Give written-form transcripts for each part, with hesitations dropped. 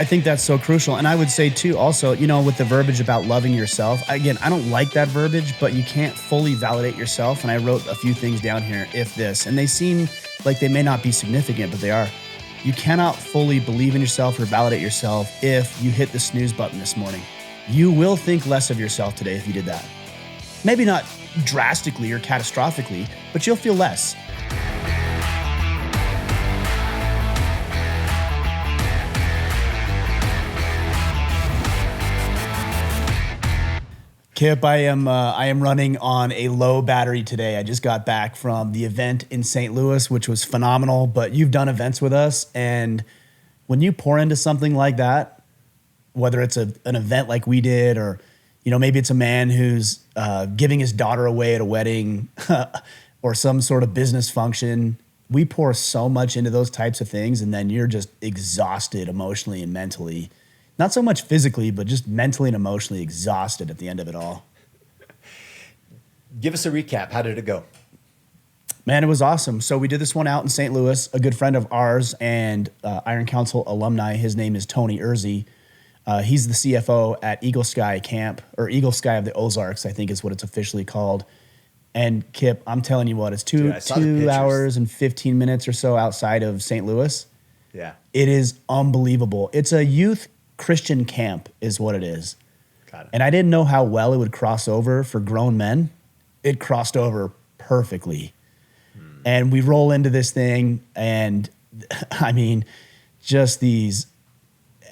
I think that's so crucial. And I would say too, also, with the verbiage about loving yourself, again, I don't like that verbiage, but you can't fully validate yourself. And I wrote a few things down here, if this, and they seem like they may not be significant, but they are. You cannot fully believe in yourself or validate yourself if you hit the snooze button this morning. You will think less of yourself today if you did that. Maybe not drastically or catastrophically, but you'll feel less. Kipp, I am running on a low battery today. I just got back from the event in St. Louis, which was phenomenal, but you've done events with us, and when you pour into something like that, whether it's an event like we did, or maybe it's a man who's giving his daughter away at a wedding or some sort of business function, we pour so much into those types of things, and then you're just exhausted emotionally and mentally. Not so much physically, but just mentally and emotionally exhausted at the end of it all. Give us a recap. How did it go? Man, it was awesome. So we did this one out in St. Louis. A good friend of ours and Iron Council alumni, his name is Tony Urzi. He's the CFO at Eagle Sky Camp, or Eagle Sky of the Ozarks, I think is what it's officially called. And Kipp, I'm telling you what, it's two hours and 15 minutes or so outside of St. Louis. Yeah. It is unbelievable. It's a youth Christian camp is what it is. Got it. And I didn't know how well it would cross over for grown men. It crossed over perfectly. And we roll into this thing, and I mean, just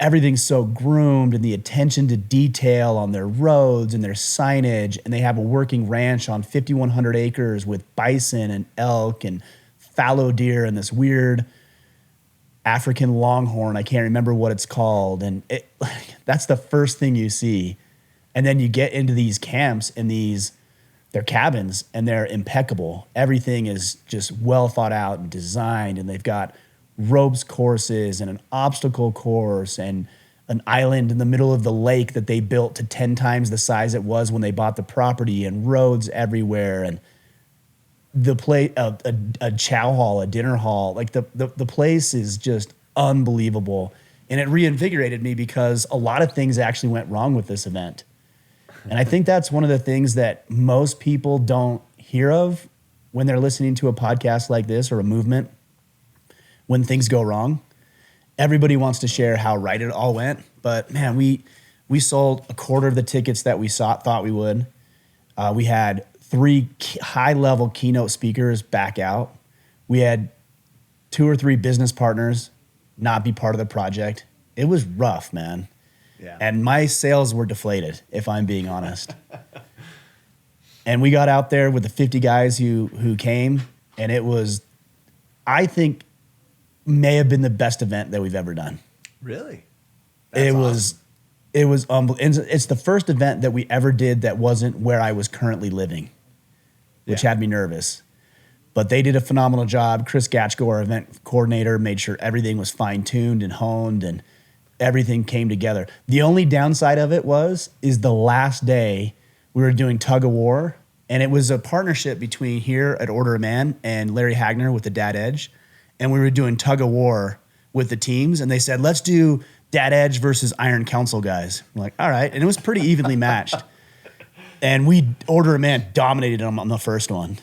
everything's so groomed, and the attention to detail on their roads and their signage, and they have a working ranch on 5,100 acres with bison and elk and fallow deer and this weird African longhorn. I can't remember what it's called. And that's the first thing you see. And then you get into these camps, and they're cabins, and they're impeccable. Everything is just well thought out and designed. And they've got ropes courses and an obstacle course and an island in the middle of the lake that they built to 10 times the size it was when they bought the property, and roads everywhere. And the place, a chow hall, a dinner hall, like the place is just unbelievable. And it reinvigorated me because a lot of things actually went wrong with this event. And I think that's one of the things that most people don't hear of when they're listening to a podcast like this or a movement. When things go wrong, everybody wants to share how right it all went. But man, we sold a quarter of the tickets that we thought we would. We had 3 high-level keynote speakers back out. We had 2 or 3 business partners not be part of the project. It was rough, man. Yeah. And my sales were deflated, if I'm being honest. And we got out there with the 50 guys who came, and it was, I think, may have been the best event that we've ever done. Really? It was unbelievable. It's the first event that we ever did that wasn't where I was currently living, which had me nervous. But they did a phenomenal job. Chris Gatchko, our event coordinator, made sure everything was fine-tuned and honed, and everything came together. The only downside of it is the last day we were doing tug of war, and it was a partnership between here at Order of Man and Larry Hagner with the Dad Edge, and we were doing tug of war with the teams, and they said, let's do Dad Edge versus Iron Council guys. I'm like, all right, and it was pretty evenly matched. And Order of Man dominated them on the first one.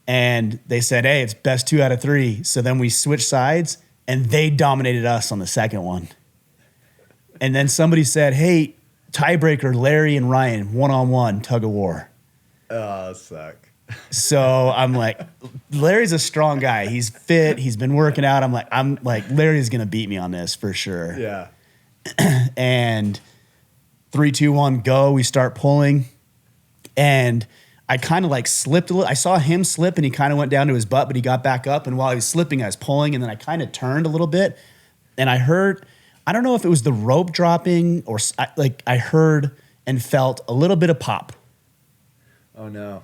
And they said, hey, it's best 2 out of 3. So then we switched sides, and they dominated us on the second one. And then somebody said, hey, tiebreaker, Larry and Ryan, one-on-one, tug of war. Oh, suck. So I'm like, Larry's a strong guy. He's fit. He's been working out. I'm like, Larry's going to beat me on this for sure. Yeah. And 3, 2, 1, go. We start pulling. And I kind of like slipped a little. I saw him slip, and he kind of went down to his butt, but he got back up. And while he was slipping, I was pulling, and then I kind of turned a little bit. And I heard, I don't know if it was the rope dropping or I heard and felt a little bit of pop. Oh, no.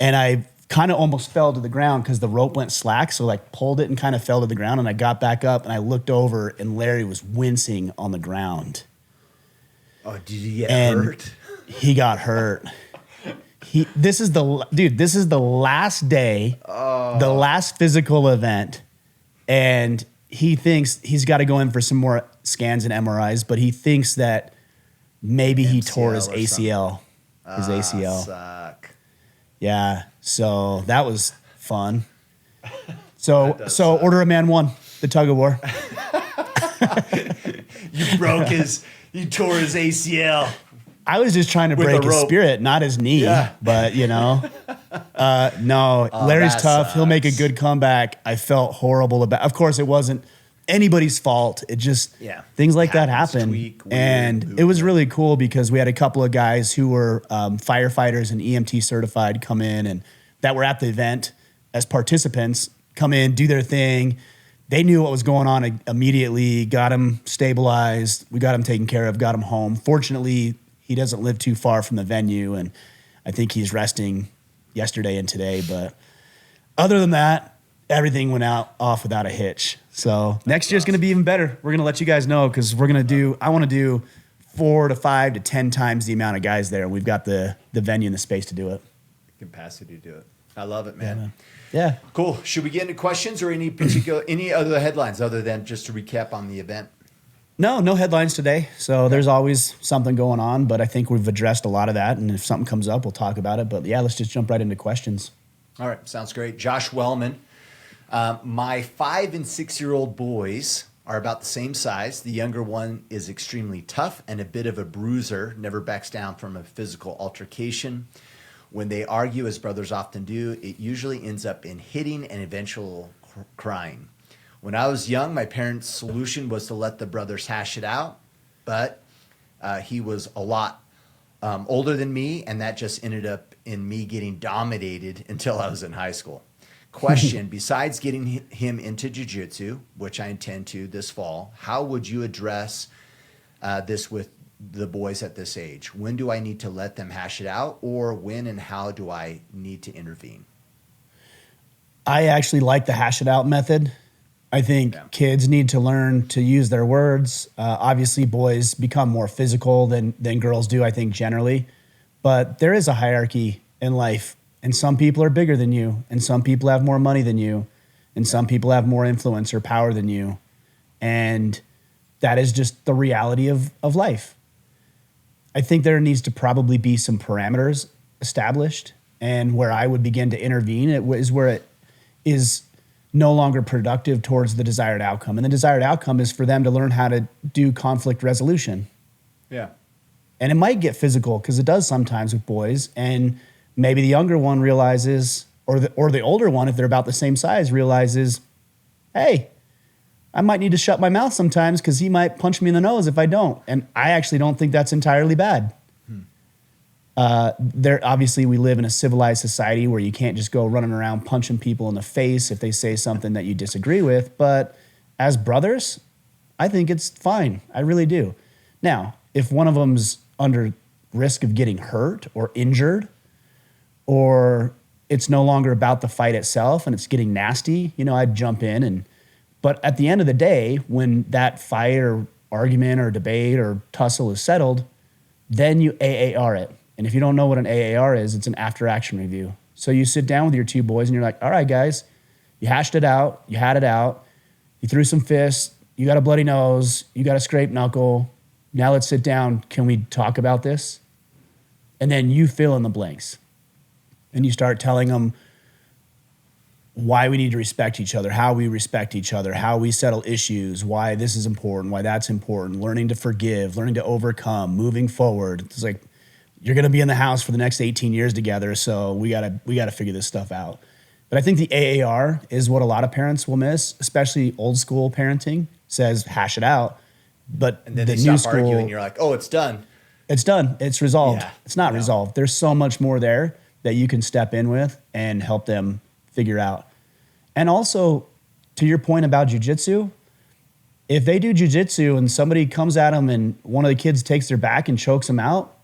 And I kind of almost fell to the ground because the rope went slack. So like pulled it and kind of fell to the ground. And I got back up, and I looked over, and Larry was wincing on the ground. Oh, did he get hurt? He got hurt. This is the last day, the last physical event, and he thinks he's got to go in for some more scans and MRIs, but he thinks that maybe he tore his MCL or something. ACL. His ACL. Suck. Yeah. So that was fun. That So does so suck. Order of Man 1, the tug of war. You tore his ACL. I was just trying to With break a his rope. spirit, not his knee. Yeah. But no, Larry's that tough. He'll make a sucks. good comeback. I felt horrible about. Of course, it wasn't anybody's fault. It just things like that Happens. happen. Tweak, weird And it was movement. really cool because we had a couple of guys who were firefighters and EMT certified come in and that were at the event as participants, come in, do their thing. They knew what was going on immediately, got him stabilized. We got him taken care of, got him home. Fortunately, he doesn't live too far from the venue, and I think he's resting yesterday and today. But other than that, everything went off without a hitch. So next year's going to be even better. We're going to let you guys know because I want to do 4 to 5 to 10 times the amount of guys there. We've got the venue and the space to do it. Capacity to do it. I love it, man. Yeah. Cool. Should we get into questions or any other headlines other than just to recap on the event? No headlines today. So there's always something going on, but I think we've addressed a lot of that. And if something comes up, we'll talk about it. But yeah, let's just jump right into questions. All right. Sounds great. Josh Wellman. My 5 and 6-year-old boys are about the same size. The younger one is extremely tough and a bit of a bruiser, never backs down from a physical altercation. When they argue, as brothers often do, it usually ends up in hitting and eventual crying. When I was young, my parents' solution was to let the brothers hash it out, but he was a lot older than me, and that just ended up in me getting dominated until I was in high school. Question, besides getting him into jiu-jitsu, which I intend to this fall, how would you address this with the boys at this age? When do I need to let them hash it out, or when and how do I need to intervene? I actually like the hash it out method. I think kids need to learn to use their words. Obviously, boys become more physical than girls do, I think, generally. But there is a hierarchy in life, and some people are bigger than you, and some people have more money than you, and some people have more influence or power than you. And that is just the reality of life. I think there needs to probably be some parameters established, and where I would begin to intervene is where it is no longer productive towards the desired outcome. And the desired outcome is for them to learn how to do conflict resolution. Yeah. And it might get physical because it does sometimes with boys. And maybe the younger one realizes, or the older one, if they're about the same size, realizes, hey, I might need to shut my mouth sometimes because he might punch me in the nose if I don't. And I actually don't think that's entirely bad. Obviously, we live in a civilized society where you can't just go running around punching people in the face if they say something that you disagree with. But as brothers, I think it's fine. I really do. Now, if one of them's under risk of getting hurt or injured, or it's no longer about the fight itself and it's getting nasty, I'd jump in. But at the end of the day, when that fight or argument or debate or tussle is settled, then you AAR it. And if you don't know what an AAR is, it's an after-action review. So you sit down with your two boys and you're like, all right, guys, you hashed it out. You had it out. You threw some fists. You got a bloody nose. You got a scraped knuckle. Now let's sit down. Can we talk about this? And then you fill in the blanks. And you start telling them why we need to respect each other, how we respect each other, how we settle issues, why this is important, why that's important, learning to forgive, learning to overcome, moving forward. It's like, you're going to be in the house for the next 18 years together, so we got to figure this stuff out. But I think the AAR is what a lot of parents will miss, especially old school parenting says hash it out. But And then the they new stop school, arguing. You're like, oh, it's done. it's done. It's resolved. Yeah, It's not no. resolved. There's so much more there that you can step in with and help them figure out. And also, to your point about jiu-jitsu, if they do jiu-jitsu and somebody comes at them and one of the kids takes their back and chokes them out,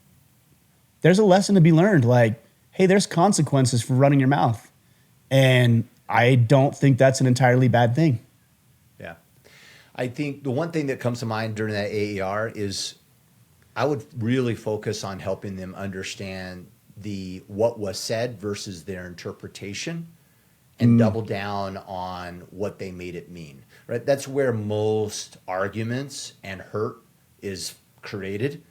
there's a lesson to be learned. Like, hey, there's consequences for running your mouth. And I don't think that's an entirely bad thing. Yeah. I think the one thing that comes to mind during that AER is I would really focus on helping them understand what was said versus their interpretation and double down on what they made it mean. right? That's where most arguments and hurt is created,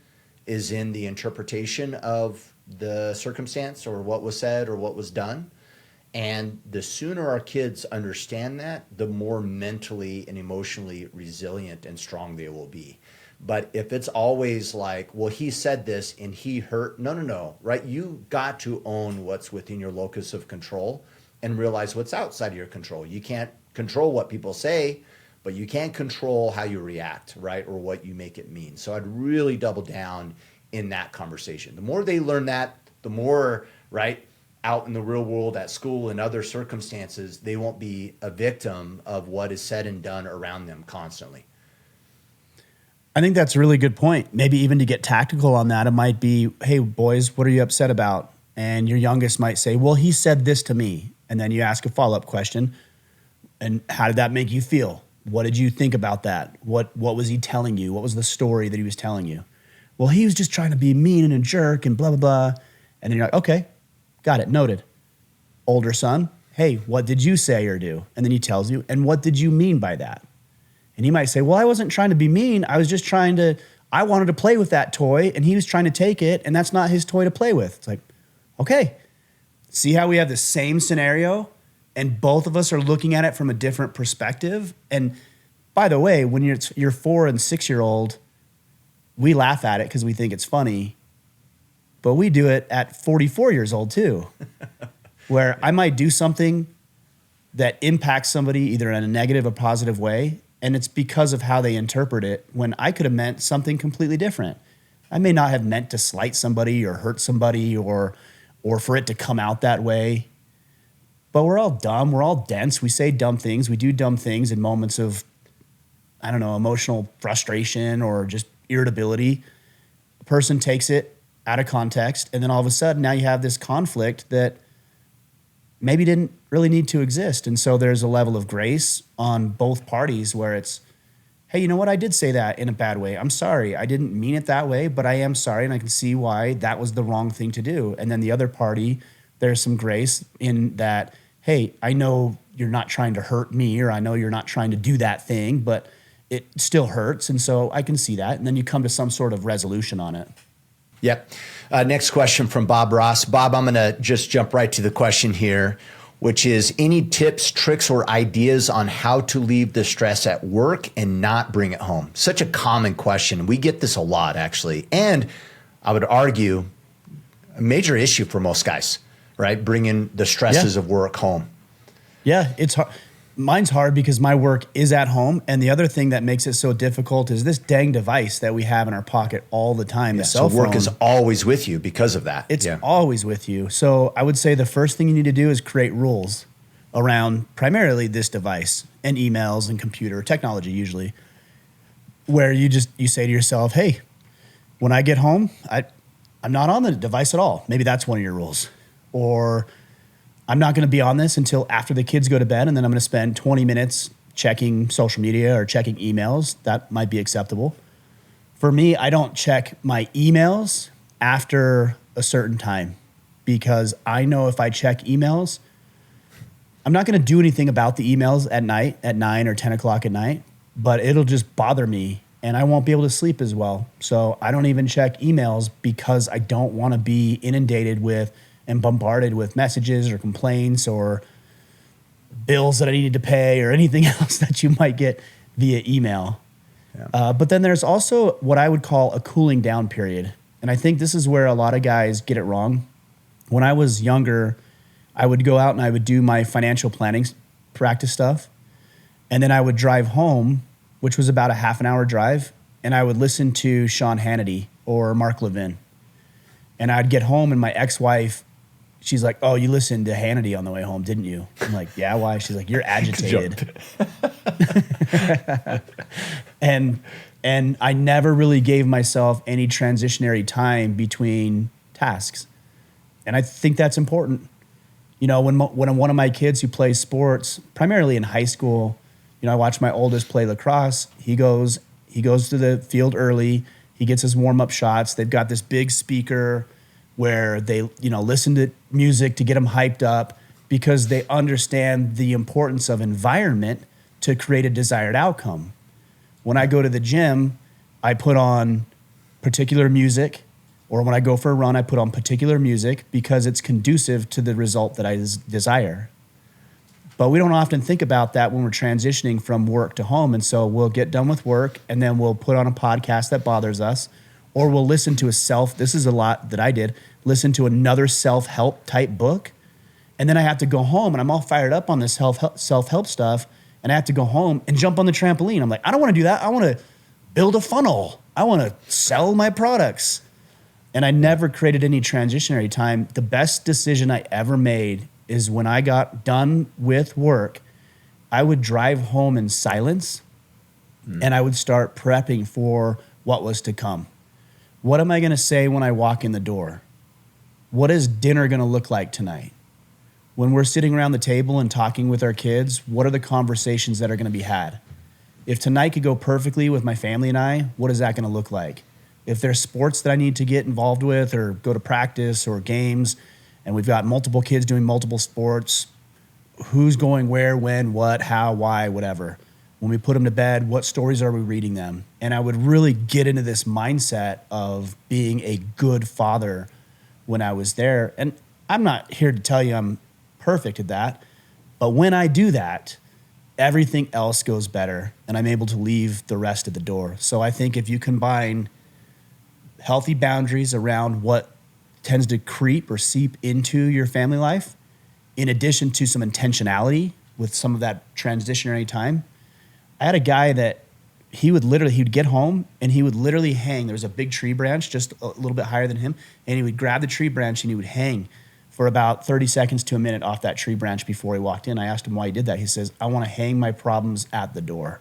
is in the interpretation of the circumstance or what was said or what was done. And the sooner our kids understand that, the more mentally and emotionally resilient and strong they will be. But if it's always like, well, he said this and he hurt, no, right? You got to own what's within your locus of control and realize what's outside of your control. You can't control what people say, but you can control how you react, right? Or what you make it mean. So I'd really double down in that conversation. The more they learn that, the more, right, out in the real world, at school, and other circumstances, they won't be a victim of what is said and done around them constantly. I think that's a really good point. Maybe even to get tactical on that, it might be, hey, boys, what are you upset about? And your youngest might say, well, he said this to me. And then you ask a follow-up question. And how did that make you feel? What did you think about that? What was he telling you? What was the story that he was telling you? Well, he was just trying to be mean and a jerk and blah, blah, blah. And then you're like, okay, got it, noted. Older son, hey, what did you say or do? And then he tells you, and what did you mean by that? And he might say, well, I wasn't trying to be mean. I was just I wanted to play with that toy, and he was trying to take it, and that's not his toy to play with. It's like, okay, see how we have the same scenario, and both of us are looking at it from a different perspective. And by the way, when you're 4 and 6-year-old, we laugh at it because we think it's funny, but we do it at 44 years old too, where I might do something that impacts somebody either in a negative or positive way, and it's because of how they interpret it, when I could have meant something completely different. I may not have meant to slight somebody or hurt somebody or for it to come out that way. But we're all dumb. We're all dense. We say dumb things. We do dumb things in moments of, I don't know, emotional frustration or just irritability. A person takes it out of context, and then all of a sudden now you have this conflict that maybe didn't really need to exist. And so there's a level of grace on both parties where it's, hey, you know what? I did say that in a bad way. I'm sorry. I didn't mean it that way, but I am sorry, and I can see why that was the wrong thing to do. And then the other party, there's some grace in that, hey, I know you're not trying to hurt me, or I know you're not trying to do that thing, but it still hurts. And so I can see that. And then you come to some sort of resolution on it. Yep. Next question from Bob Ross. Bob, I'm going to just jump right to the question here, which is any tips, tricks, or ideas on how to leave the stress at work and not bring it home? Such a common question. We get this a lot, actually. And I would argue a major issue for most guys, right? Bringing the stresses of work home. Yeah, it's hard. Mine's hard because my work is at home. And the other thing that makes it so difficult is this dang device that we have in our pocket all the time. The cell phone. So work is always with you because of that. It's always with you. So I would say the first thing you need to do is create rules around primarily this device and emails and computer technology usually, where you say to yourself, hey, when I get home, I'm not on the device at all. Maybe that's one of your rules. Or I'm not going to be on this until after the kids go to bed, and then I'm going to spend 20 minutes checking social media or checking emails. That might be acceptable. For me, I don't check my emails after a certain time because I know if I check emails, I'm not going to do anything about the emails at night at 9 or 10 o'clock at night, but it'll just bother me and I won't be able to sleep as well. So I don't even check emails because I don't want to be inundated with and bombarded with messages or complaints or bills that I needed to pay or anything else that you might get via email. Yeah. But then there's also what I would call a cooling down period. And I think this is where a lot of guys get it wrong. When I was younger, I would go out and I would do my financial planning practice stuff. And then I would drive home, which was about a half an hour drive, and I would listen to Sean Hannity or Mark Levin. And I'd get home and my ex-wife, she's like, oh, you listened to Hannity on the way home, didn't you? I'm like, yeah, why? She's like, you're agitated. and I never really gave myself any transitionary time between tasks. And I think that's important. You know, when one of my kids who plays sports, primarily in high school, you know, I watch my oldest play lacrosse. He goes to the field early. He gets his warm-up shots. They've got this big speaker where they, you know, listen to music to get them hyped up because they understand the importance of environment to create a desired outcome. When I go to the gym, I put on particular music, or when I go for a run, I put on particular music because it's conducive to the result that I desire. But we don't often think about that when we're transitioning from work to home. And so we'll get done with work and then we'll put on a podcast that bothers us, or we'll listen to this is a lot that I did, listen to another self-help type book. And then I have to go home and I'm all fired up on this self-help stuff. And I have to go home and jump on the trampoline. I'm like, I don't want to do that. I want to build a funnel. I want to sell my products. And I never created any transitionary time. The best decision I ever made is when I got done with work, I would drive home in silence and I would start prepping for what was to come. What am I going to say when I walk in the door? What is dinner going to look like tonight? When we're sitting around the table and talking with our kids, what are the conversations that are going to be had? If tonight could go perfectly with my family and I, what is that going to look like? If there's sports that I need to get involved with or go to practice or games, and we've got multiple kids doing multiple sports, who's going where, when, what, how, why, whatever. When we put them to bed, what stories are we reading them? And I would really get into this mindset of being a good father when I was there. And I'm not here to tell you I'm perfect at that, but when I do that, everything else goes better and I'm able to leave the rest at the door. So I think if you combine healthy boundaries around what tends to creep or seep into your family life, in addition to some intentionality with some of that transitionary time. I had a guy that he'd get home and he would literally hang. There was a big tree branch just a little bit higher than him, and he would grab the tree branch and he would hang for about 30 seconds to a minute off that tree branch before he walked in. I asked him why he did that. He says, I want to hang my problems at the door.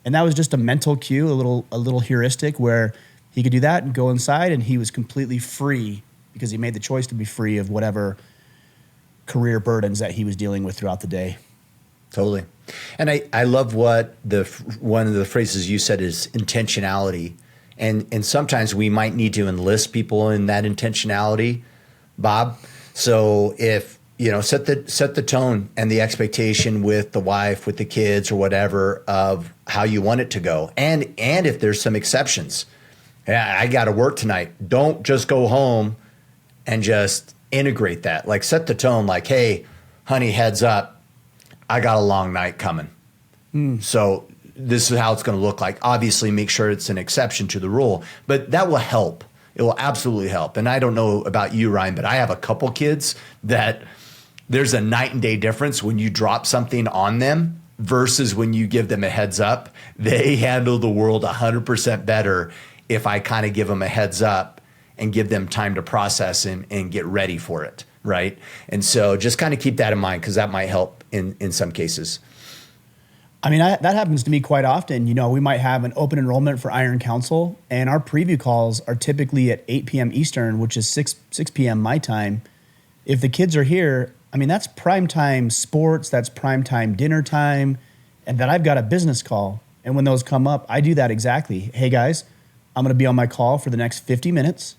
And that was just a mental cue, a little heuristic where he could do that and go inside, and he was completely free because he made the choice to be free of whatever career burdens that he was dealing with throughout the day. Totally. And I love what one of the phrases you said is intentionality. And sometimes we might need to enlist people in that intentionality, Bob. So if, set the tone and the expectation with the wife, with the kids or whatever of how you want it to go. And if there's some exceptions, I got to work tonight. Don't just go home and just integrate that. Like set the tone like, hey, honey, heads up. I got a long night coming. So this is how it's going to look like. Obviously, make sure it's an exception to the rule, but that will help. It will absolutely help. And I don't know about you, Ryan, but I have a couple kids that there's a night and day difference when you drop something on them versus when you give them a heads up. They handle the world 100% better if I kind of give them a heads up and give them time to process and get ready for it, right? And so just kind of keep that in mind because that might help in some cases. I mean, that happens to me quite often. We might have an open enrollment for Iron Council, and our preview calls are typically at 8 p.m. Eastern, which is 6 p.m. my time. If the kids are here, I mean, that's prime time sports, that's prime time dinner time, and then I've got a business call. And when those come up, I do that exactly. Hey, guys, I'm going to be on my call for the next 50 minutes.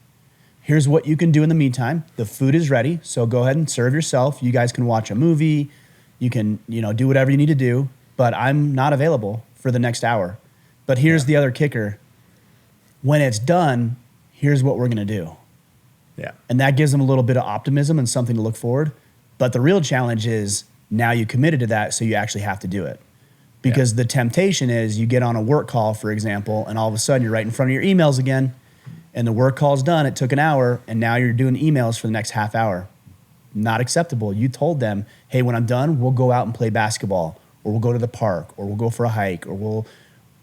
Here's what you can do in the meantime. The food is ready, so go ahead and serve yourself. You guys can watch a movie. You can, do whatever you need to do, but I'm not available for the next hour. But here's the other kicker. When it's done, here's what we're going to do. Yeah. And that gives them a little bit of optimism and something to look forward. But the real challenge is now you committed to that, so you actually have to do it. Because the temptation is you get on a work call, for example, and all of a sudden you're right in front of your emails again, and the work call's done. It took an hour, and now you're doing emails for the next half hour. Not acceptable. You told them, hey, when I'm done, we'll go out and play basketball, or we'll go to the park, or we'll go for a hike, or we'll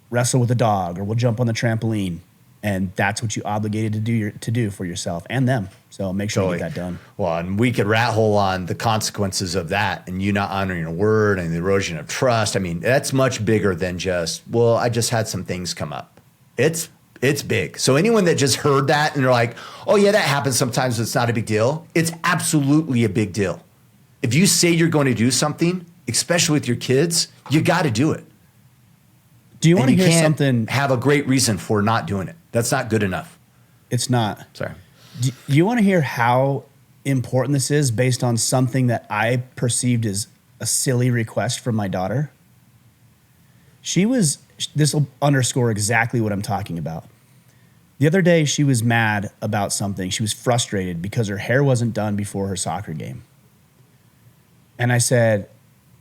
wrestle with a dog, or we'll jump on the trampoline. And that's what you obligated to do for yourself and them. So make sure you get that done. Well, and we could rat hole on the consequences of that and you not honoring your word and the erosion of trust. I mean, that's much bigger than just, well, I just had some things come up. It's big. So anyone that just heard that and they're like, oh yeah, that happens sometimes, it's not a big deal. It's absolutely a big deal. If you say you're going to do something, especially with your kids, you got to do it. Do you want to hear something? Have a great reason for not doing it. That's not good enough. It's not. Sorry. Do you want to hear how important this is based on something that I perceived as a silly request from my daughter? This will underscore exactly what I'm talking about. The other day, she was mad about something. She was frustrated because her hair wasn't done before her soccer game. And I said,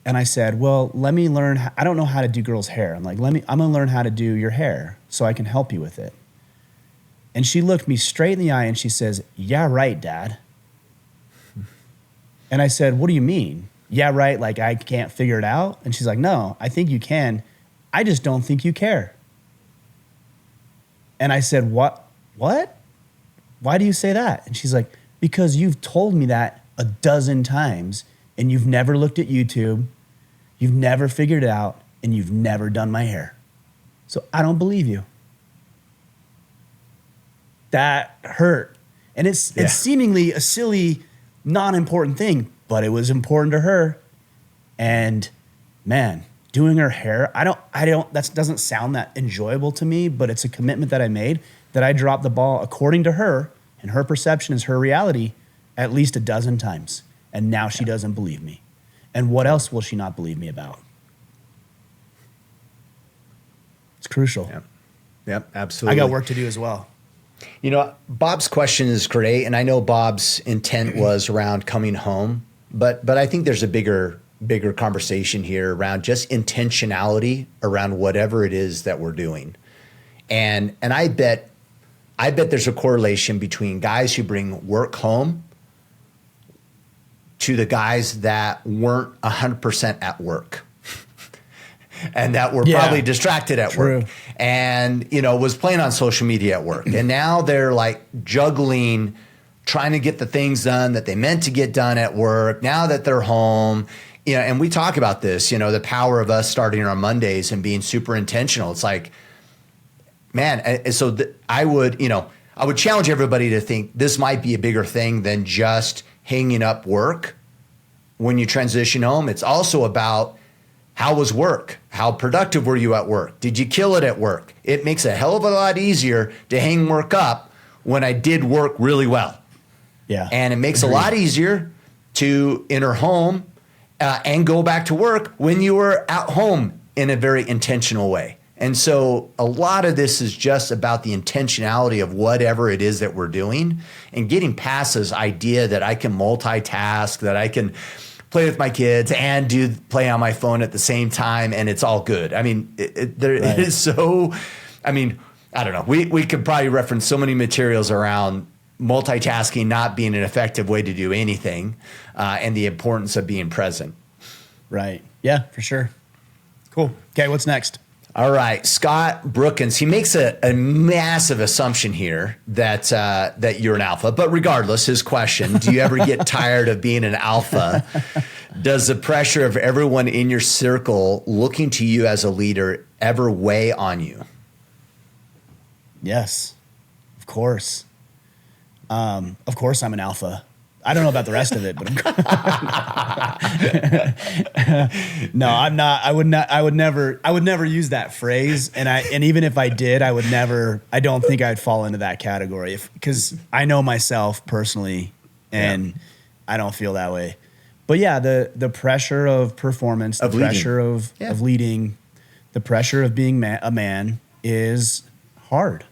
well, let me learn. I don't know how to do girls' hair. I'm going to learn how to do your hair so I can help you with it. And she looked me straight in the eye and she says, yeah, right, Dad. And I said, what do you mean? Yeah, right, like I can't figure it out? And she's like, no, I think you can. I just don't think you care. And I said, what? Why do you say that? And she's like, because you've told me that a dozen times and you've never looked at YouTube, you've never figured it out, and you've never done my hair. So I don't believe you. That hurt. And it's seemingly a silly, non-important thing, but it was important to her. And man, doing her hair, that doesn't sound that enjoyable to me, but it's a commitment that I made, that I dropped the ball according to her, and her perception is her reality, at least a dozen times. And now she doesn't believe me. And what else will she not believe me about? It's crucial. Yep, absolutely. I got work to do as well. You know, Bob's question is great, and I know Bob's intent was around coming home, but I think there's a bigger conversation here around just intentionality around whatever it is that we're doing. And I bet there's a correlation between guys who bring work home to the guys that weren't 100% at work. And that were probably distracted at work, and was playing on social media at work, and now they're like juggling, trying to get the things done that they meant to get done at work. Now that they're home, and we talk about this, the power of us starting on Mondays and being super intentional. It's like, man, I would challenge everybody to think this might be a bigger thing than just hanging up work when you transition home. It's also about, how was work? How productive were you at work? Did you kill it at work? It makes a hell of a lot easier to hang work up when I did work really well. Yeah. And it makes a lot easier to enter home and go back to work when you were at home in a very intentional way. And so a lot of this is just about the intentionality of whatever it is that we're doing, and getting past this idea that I can multitask, that I can play with my kids and play on my phone at the same time, and it's all good. I mean, it is so, I don't know. We could probably reference so many materials around multitasking not being an effective way to do anything, and the importance of being present. Right. Yeah, for sure. Cool. Okay, what's next? All right, Scott Brookins, he makes a massive assumption here that you're an alpha. But regardless, his question, do you ever get tired of being an alpha? Does the pressure of everyone in your circle looking to you as a leader ever weigh on you? Yes, of course. Of course I'm an alpha. I don't know about the rest of it, but no, I'm not. I would never use that phrase. And even if I did, I don't think I'd fall into that category, because I know myself personally, and I don't feel that way. But yeah, the pressure of performance, the pressure of leading, the pressure of being a man is hard.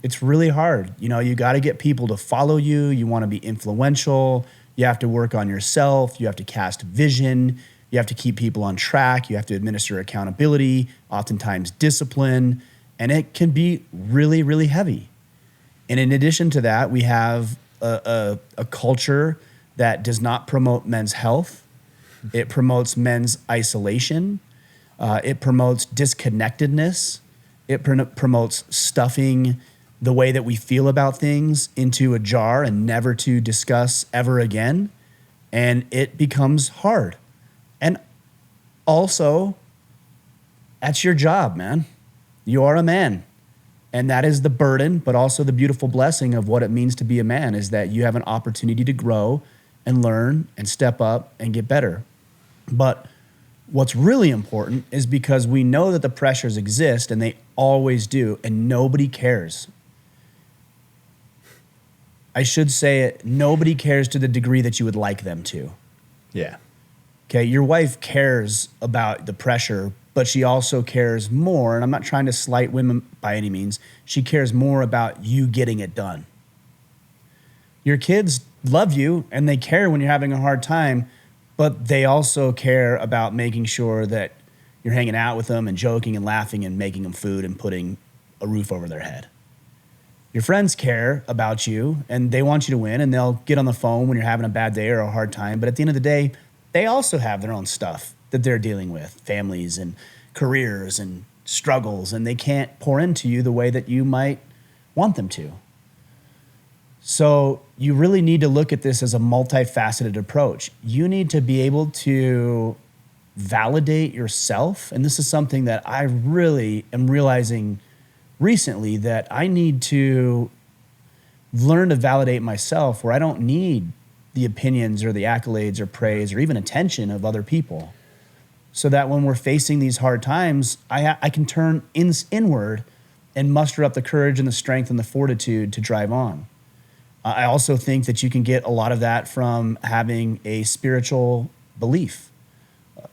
It's really hard. You got to get people to follow you. You want to be influential. You have to work on yourself. You have to cast vision. You have to keep people on track. You have to administer accountability, oftentimes discipline, and it can be really, really heavy. And in addition to that, we have a culture that does not promote men's health. It promotes men's isolation. It promotes disconnectedness. It promotes stuffing the way that we feel about things into a jar and never to discuss ever again. And it becomes hard. And also, that's your job, man. You are a man. And that is the burden, but also the beautiful blessing of what it means to be a man, is that you have an opportunity to grow and learn and step up and get better. But what's really important is, because we know that the pressures exist, and they always do, and nobody cares. I should say it, nobody cares to the degree that you would like them to. Yeah. Okay, your wife cares about the pressure, but she also cares more, and I'm not trying to slight women by any means, she cares more about you getting it done. Your kids love you and they care when you're having a hard time, but they also care about making sure that you're hanging out with them and joking and laughing and making them food and putting a roof over their head. Your friends care about you and they want you to win, and they'll get on the phone when you're having a bad day or a hard time. But at the end of the day, they also have their own stuff that they're dealing with, families and careers and struggles, and they can't pour into you the way that you might want them to. So you really need to look at this as a multifaceted approach. You need to be able to validate yourself. And this is something that I really am realizing recently, that I need to learn to validate myself, where I don't need the opinions or the accolades or praise or even attention of other people. So that when we're facing these hard times, I can turn inward and muster up the courage and the strength and the fortitude to drive on. I also think that you can get a lot of that from having a spiritual belief,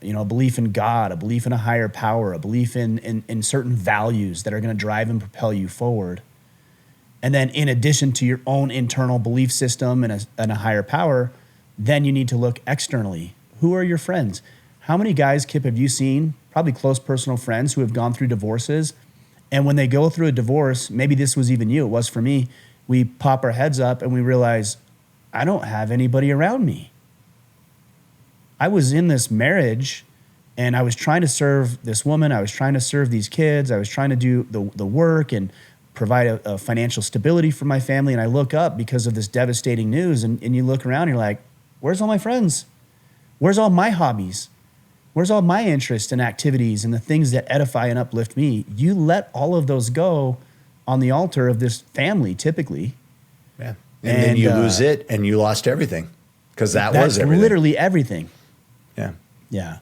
a belief in God, a belief in a higher power, a belief in certain values that are going to drive and propel you forward. And then in addition to your own internal belief system and a higher power, then you need to look externally. Who are your friends? How many guys, Kipp, have you seen, probably close personal friends, who have gone through divorces? And when they go through a divorce, maybe this was even you, it was for me, we pop our heads up and we realize, I don't have anybody around me. I was in this marriage and I was trying to serve this woman. I was trying to serve these kids. I was trying to do the work and provide a financial stability for my family. And I look up because of this devastating news, and you look around and you're like, where's all my friends? Where's all my hobbies? Where's all my interests and activities and the things that edify and uplift me? You let all of those go on the altar of this family, typically. Yeah. And then you lose it and you lost everything, because that's everything. Literally everything. Yeah. Yeah.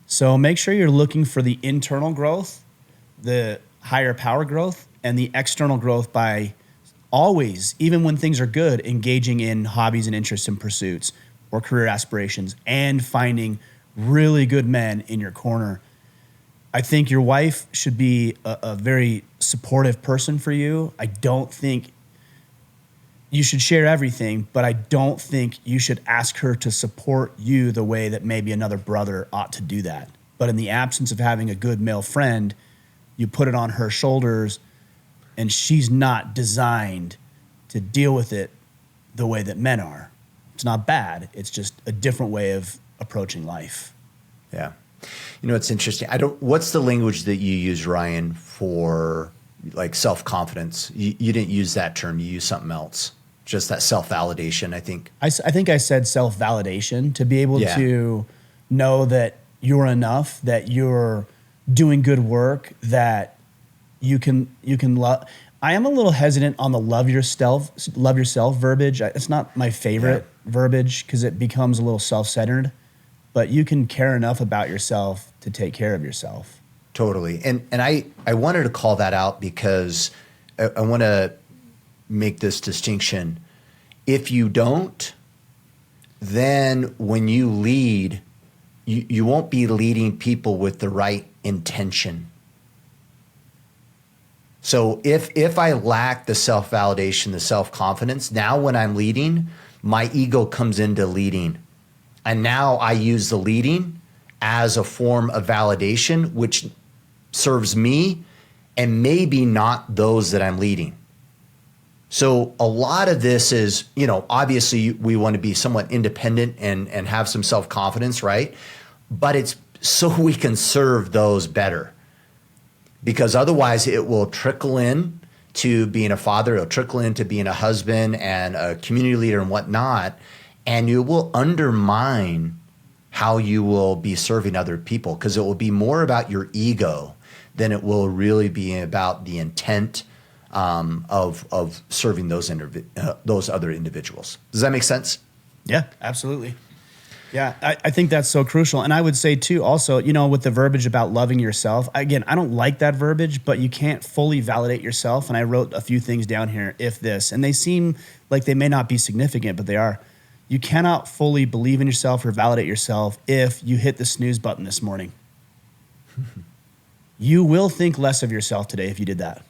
So make sure you're looking for the internal growth, the higher power growth, and the external growth by always, even when things are good, engaging in hobbies and interests and pursuits or career aspirations, and finding really good men in your corner. I think your wife should be a very supportive person for you. I don't think you should share everything, but I don't think you should ask her to support you the way that maybe another brother ought to do that. But in the absence of having a good male friend, you put it on her shoulders, and she's not designed to deal with it the way that men are. It's not bad. It's just a different way of approaching life. Yeah. It's interesting. What's the language that you use, Ryan, for like self-confidence? You didn't use that term. You used something else. Just that self-validation, I think. I think I said self-validation, to be able to know that you're enough, that you're doing good work, that you can love. I am a little hesitant on the love yourself verbiage. It's not my favorite verbiage, because it becomes a little self-centered, but you can care enough about yourself to take care of yourself. Totally. And I wanted to call that out because I want to make this distinction. If you don't, then when you lead, you won't be leading people with the right intention. So if I lack the self-validation, the self-confidence, now when I'm leading, my ego comes into leading. And now I use the leading as a form of validation, which serves me and maybe not those that I'm leading. So a lot of this is, obviously we want to be somewhat independent and have some self-confidence, right? But it's so we can serve those better. Because otherwise it will trickle in to being a father, it'll trickle into being a husband and a community leader and whatnot, and you will undermine how you will be serving other people, because it will be more about your ego than it will really be about the intent of serving those other individuals. Does that make sense? Yeah, absolutely. Yeah, I think that's so crucial. And I would say too, also, with the verbiage about loving yourself, again, I don't like that verbiage, but you can't fully validate yourself. And I wrote a few things down here, if this, and they seem like they may not be significant, but they are. You cannot fully believe in yourself or validate yourself if you hit the snooze button this morning. You will think less of yourself today if you did that.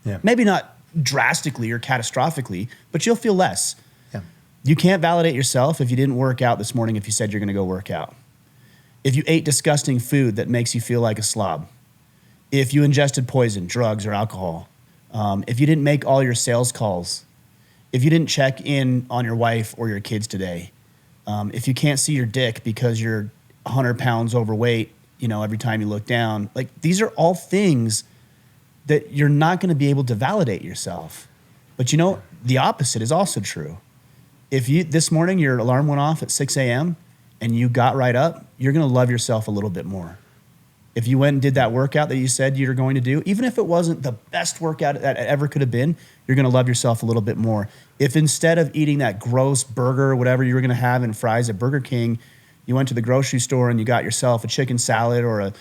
Yeah. Maybe not drastically or catastrophically, but you'll feel less. Yeah. You can't validate yourself if you didn't work out this morning if you said you're going to go work out. If you ate disgusting food that makes you feel like a slob. If you ingested poison, drugs, or alcohol. If you didn't make all your sales calls. If you didn't check in on your wife or your kids today. If you can't see your dick because you're 100 pounds overweight, every time you look down. Like, these are all things that you're not going to be able to validate yourself. But the opposite is also true. If this morning your alarm went off at 6 a.m. and you got right up, you're going to love yourself a little bit more. If you went and did that workout that you said you were going to do, even if it wasn't the best workout that ever could have been, you're going to love yourself a little bit more. If instead of eating that gross burger or whatever you were going to have and fries at Burger King, you went to the grocery store and you got yourself a chicken salad or a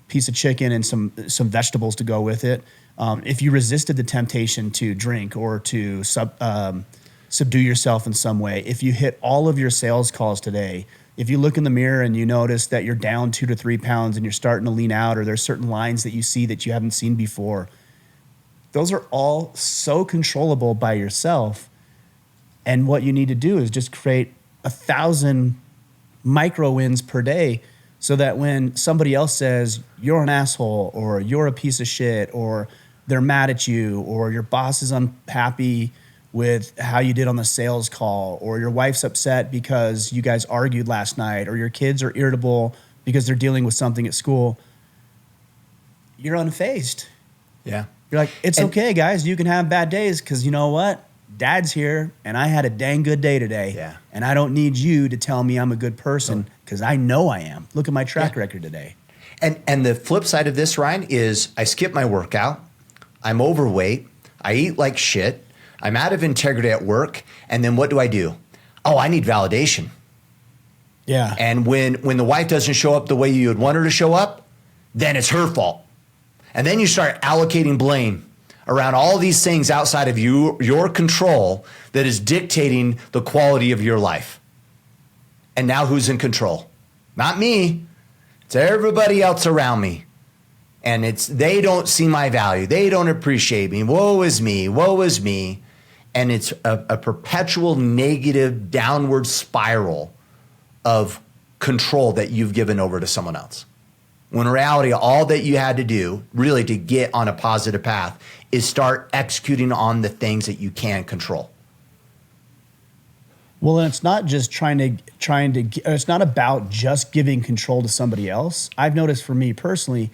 piece of chicken and some vegetables to go with it. If you resisted the temptation to drink or to subdue yourself in some way, if you hit all of your sales calls today, if you look in the mirror and you notice that you're down 2 to 3 pounds and you're starting to lean out, or there's certain lines that you see that you haven't seen before, those are all so controllable by yourself. And what you need to do is just create 1,000 micro wins per day so that when somebody else says you're an asshole or you're a piece of shit or they're mad at you or your boss is unhappy with how you did on the sales call or your wife's upset because you guys argued last night or your kids are irritable because they're dealing with something at school, you're unfazed. Yeah. You're like, it's okay, guys. You can have bad days because you know what? Dad's here and I had a dang good day today. Yeah. And I don't need you to tell me I'm a good person because I know I am. Look at my track record today. And the flip side of this, Ryan, is I skip my workout. I'm overweight. I eat like shit. I'm out of integrity at work. And then what do? Oh, I need validation. Yeah. And when the wife doesn't show up the way you would want her to show up, then it's her fault. And then you start allocating blame around all these things outside of your control that is dictating the quality of your life. And now who's in control? Not me. It's everybody else around me. And they don't see my value. They don't appreciate me. Woe is me. Woe is me. And it's a perpetual negative downward spiral of control that you've given over to someone else. When in reality, all that you had to do really to get on a positive path is start executing on the things that you can control. Well, and it's not just it's not about just giving control to somebody else. I've noticed for me personally,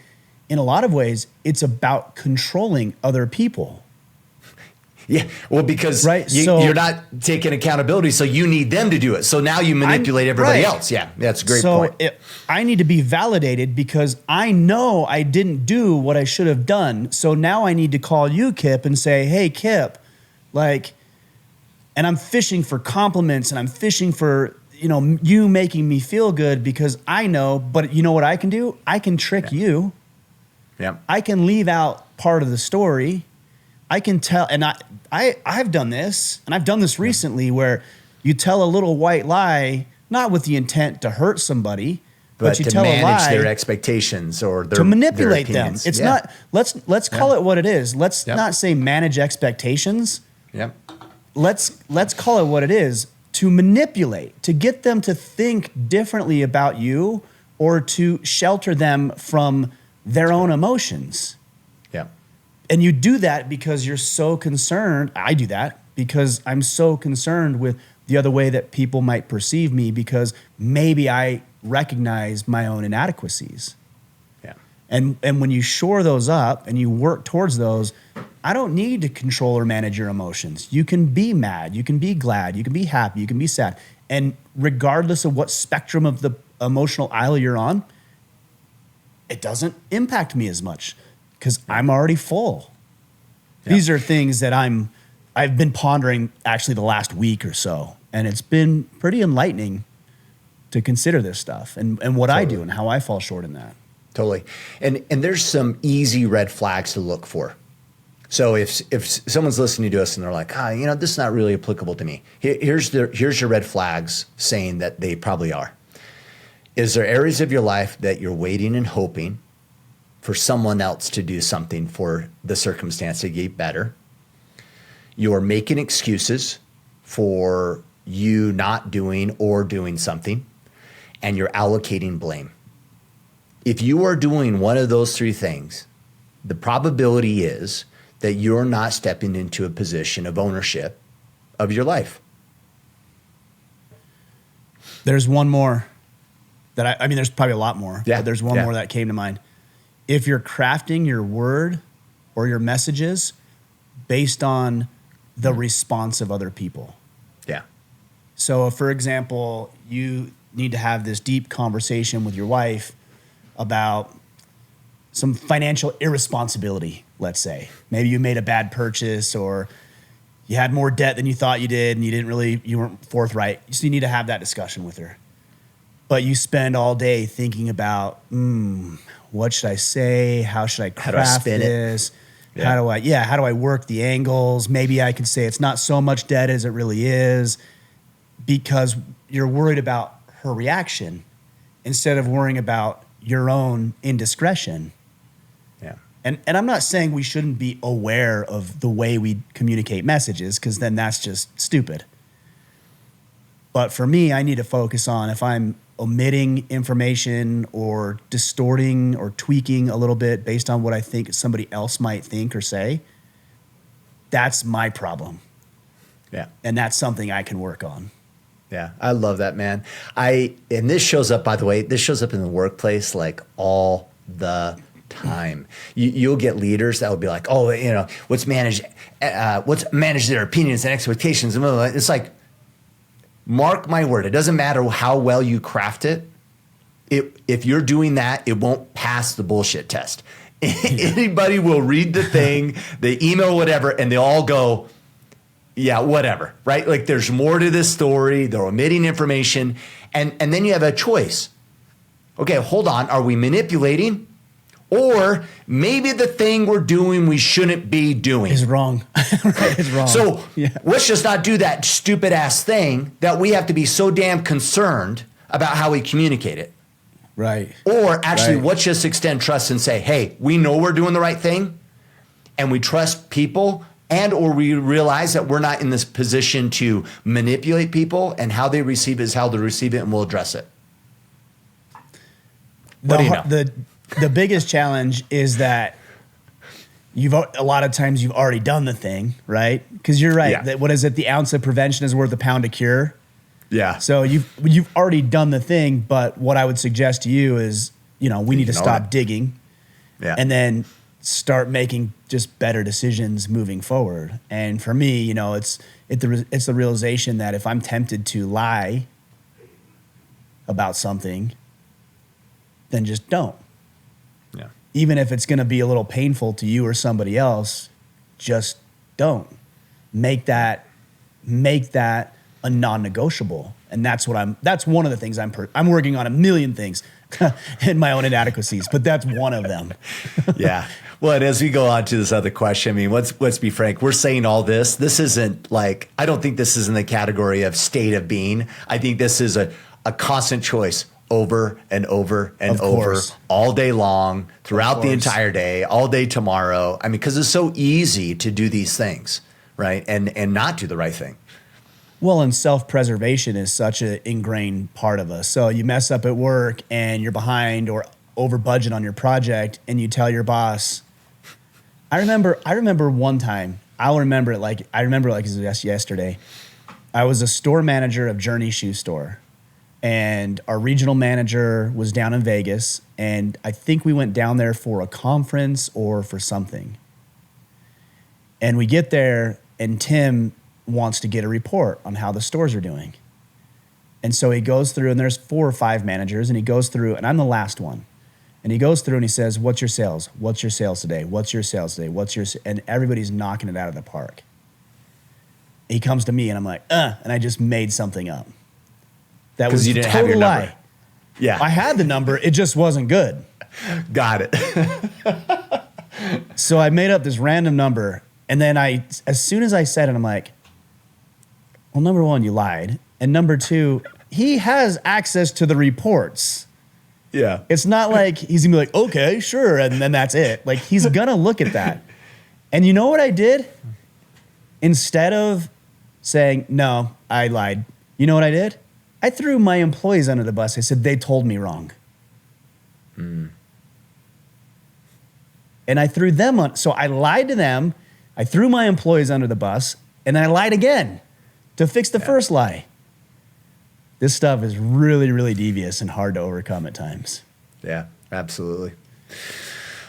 in a lot of ways, it's about controlling other people. Yeah, well, because right? You're not taking accountability, so you need them to do it. So now you manipulate everybody else. Yeah, that's a great point. So I need to be validated because I know I didn't do what I should have done. So now I need to call you, Kipp, and say, hey, Kipp, and I'm fishing for compliments and I'm fishing for, you making me feel good because I know, but you know what I can do? I can trick you. Yeah. I can leave out part of the story. I can tell, and I've done this, and I've done this recently where you tell a little white lie, not with the intent to hurt somebody, but you to tell a lie manage their expectations or to manipulate them. opinions. It's not, let's call it what it is. Let's Yep. not say manage expectations. Yep. Let's call it what it is, to manipulate, to get them to think differently about you or to shelter them from their own emotions. Yeah. And you do that because you're so concerned. I do that because I'm so concerned with the other way that people might perceive me because maybe I recognize my own inadequacies. Yeah. And when you shore those up and you work towards those, I don't need to control or manage your emotions. You can be mad, you can be glad, you can be happy, you can be sad. And regardless of what spectrum of the emotional aisle you're on, it doesn't impact me as much because I'm already full. Yeah. These are things that I've been pondering actually the last week or so. And it's been pretty enlightening to consider this stuff and what I do and how I fall short in that. Totally. And there's some easy red flags to look for. So if someone's listening to us and they're like, this is not really applicable to me. Here's your red flags saying that they probably are. Is there areas of your life that you're waiting and hoping for someone else to do something for the circumstance to get better. You're making excuses for you not doing or doing something, and you're allocating blame. If you are doing one of those three things, the probability is that you're not stepping into a position of ownership of your life. There's one more that I mean, there's probably a lot more, Yeah, but there's one more that came to mind. If you're crafting your word or your messages based on the response of other people. Yeah. So, for example, you need to have this deep conversation with your wife about some financial irresponsibility, let's say. Maybe you made a bad purchase, or you had more debt than you thought you did and you weren't forthright. So you need to have that discussion with her. But you spend all day thinking about, what should I say? How should I craft this? Yeah. How do I work the angles? Maybe I could say it's not so much debt as it really is, because you're worried about her reaction instead of worrying about your own indiscretion. Yeah. And I'm not saying we shouldn't be aware of the way we communicate messages, because then that's just stupid. But for me, I need to focus on if I'm omitting information or distorting or tweaking a little bit based on what I think somebody else might think or say, that's my problem. Yeah. And that's something I can work on. Yeah, I love that, man. And this shows up, by the way, this shows up in the workplace like all the time. You'll get leaders that will be like, oh, what's manage their opinions and expectations. It's like, mark my word, it doesn't matter how well you craft it. If you're doing that, it won't pass the bullshit test. Anybody will read the thing, the email, whatever, and they all go, yeah, whatever, right? Like, there's more to this story. They're omitting information. And then you have a choice. Okay, hold on. Are we manipulating? Or maybe the thing we're doing we shouldn't be doing is wrong. It's wrong. So let's just not do that stupid ass thing that we have to be so damn concerned about how we communicate it. Right. Or actually, let's just extend trust and say, hey, we know we're doing the right thing, and we trust people, and or we realize that we're not in this position to manipulate people, and how they receive it is how they receive it, and we'll address it. What do you know? The biggest challenge is that a lot of times you've already done the thing, right? Because you're right. Yeah. That what is it? The ounce of prevention is worth a pound of cure. Yeah. So you've already done the thing, but what I would suggest to you is, we need to stop digging, and then start making just better decisions moving forward. And for me, it's the realization that if I'm tempted to lie about something, then just don't. Yeah. Even if it's going to be a little painful to you or somebody else, just don't. Make that a non-negotiable. And that's one of the things I'm working on, a million things in my own inadequacies, but that's one of them. Yeah. Well, and as we go on to this other question, I mean, let's be frank. We're saying all this. This isn't like, I don't think this is in the category of state of being. I think this is a constant choice over and over and over all day long, throughout the entire day, all day tomorrow. I mean, because it's so easy to do these things, right? And not do the right thing. Well, and self-preservation is such an ingrained part of us. So you mess up at work and you're behind or over budget on your project, and you tell your boss. I remember one time. I remember it like it was yesterday. I was a store manager of Journey Shoe Store, and our regional manager was down in Vegas, and I think we went down there for a conference or for something. And we get there, and Tim wants to get a report on how the stores are doing. And so he goes through, and there's 4 or 5 managers, and he goes through, and I'm the last one. And he goes through and he says, what's your sales? What's your sales today? What's your sales today? And everybody's knocking it out of the park. He comes to me and I'm like, and I just made something up. That was you didn't a have your total number. lie. Yeah. I had the number, it just wasn't good. Got it. So I made up this random number, and then as soon as I said it, I'm like, well, number one, you lied. And number two, he has access to the reports. Yeah. It's not like he's gonna be like, okay, sure, and then that's it. Like, he's gonna look at that. And you know what I did? Instead of saying, no, I lied, you know what I did? I threw my employees under the bus. I said, they told me wrong. And I threw them on. So I lied to them. I threw my employees under the bus, and then I lied again to fix the first lie. This stuff is really, really devious and hard to overcome at times. Yeah, absolutely.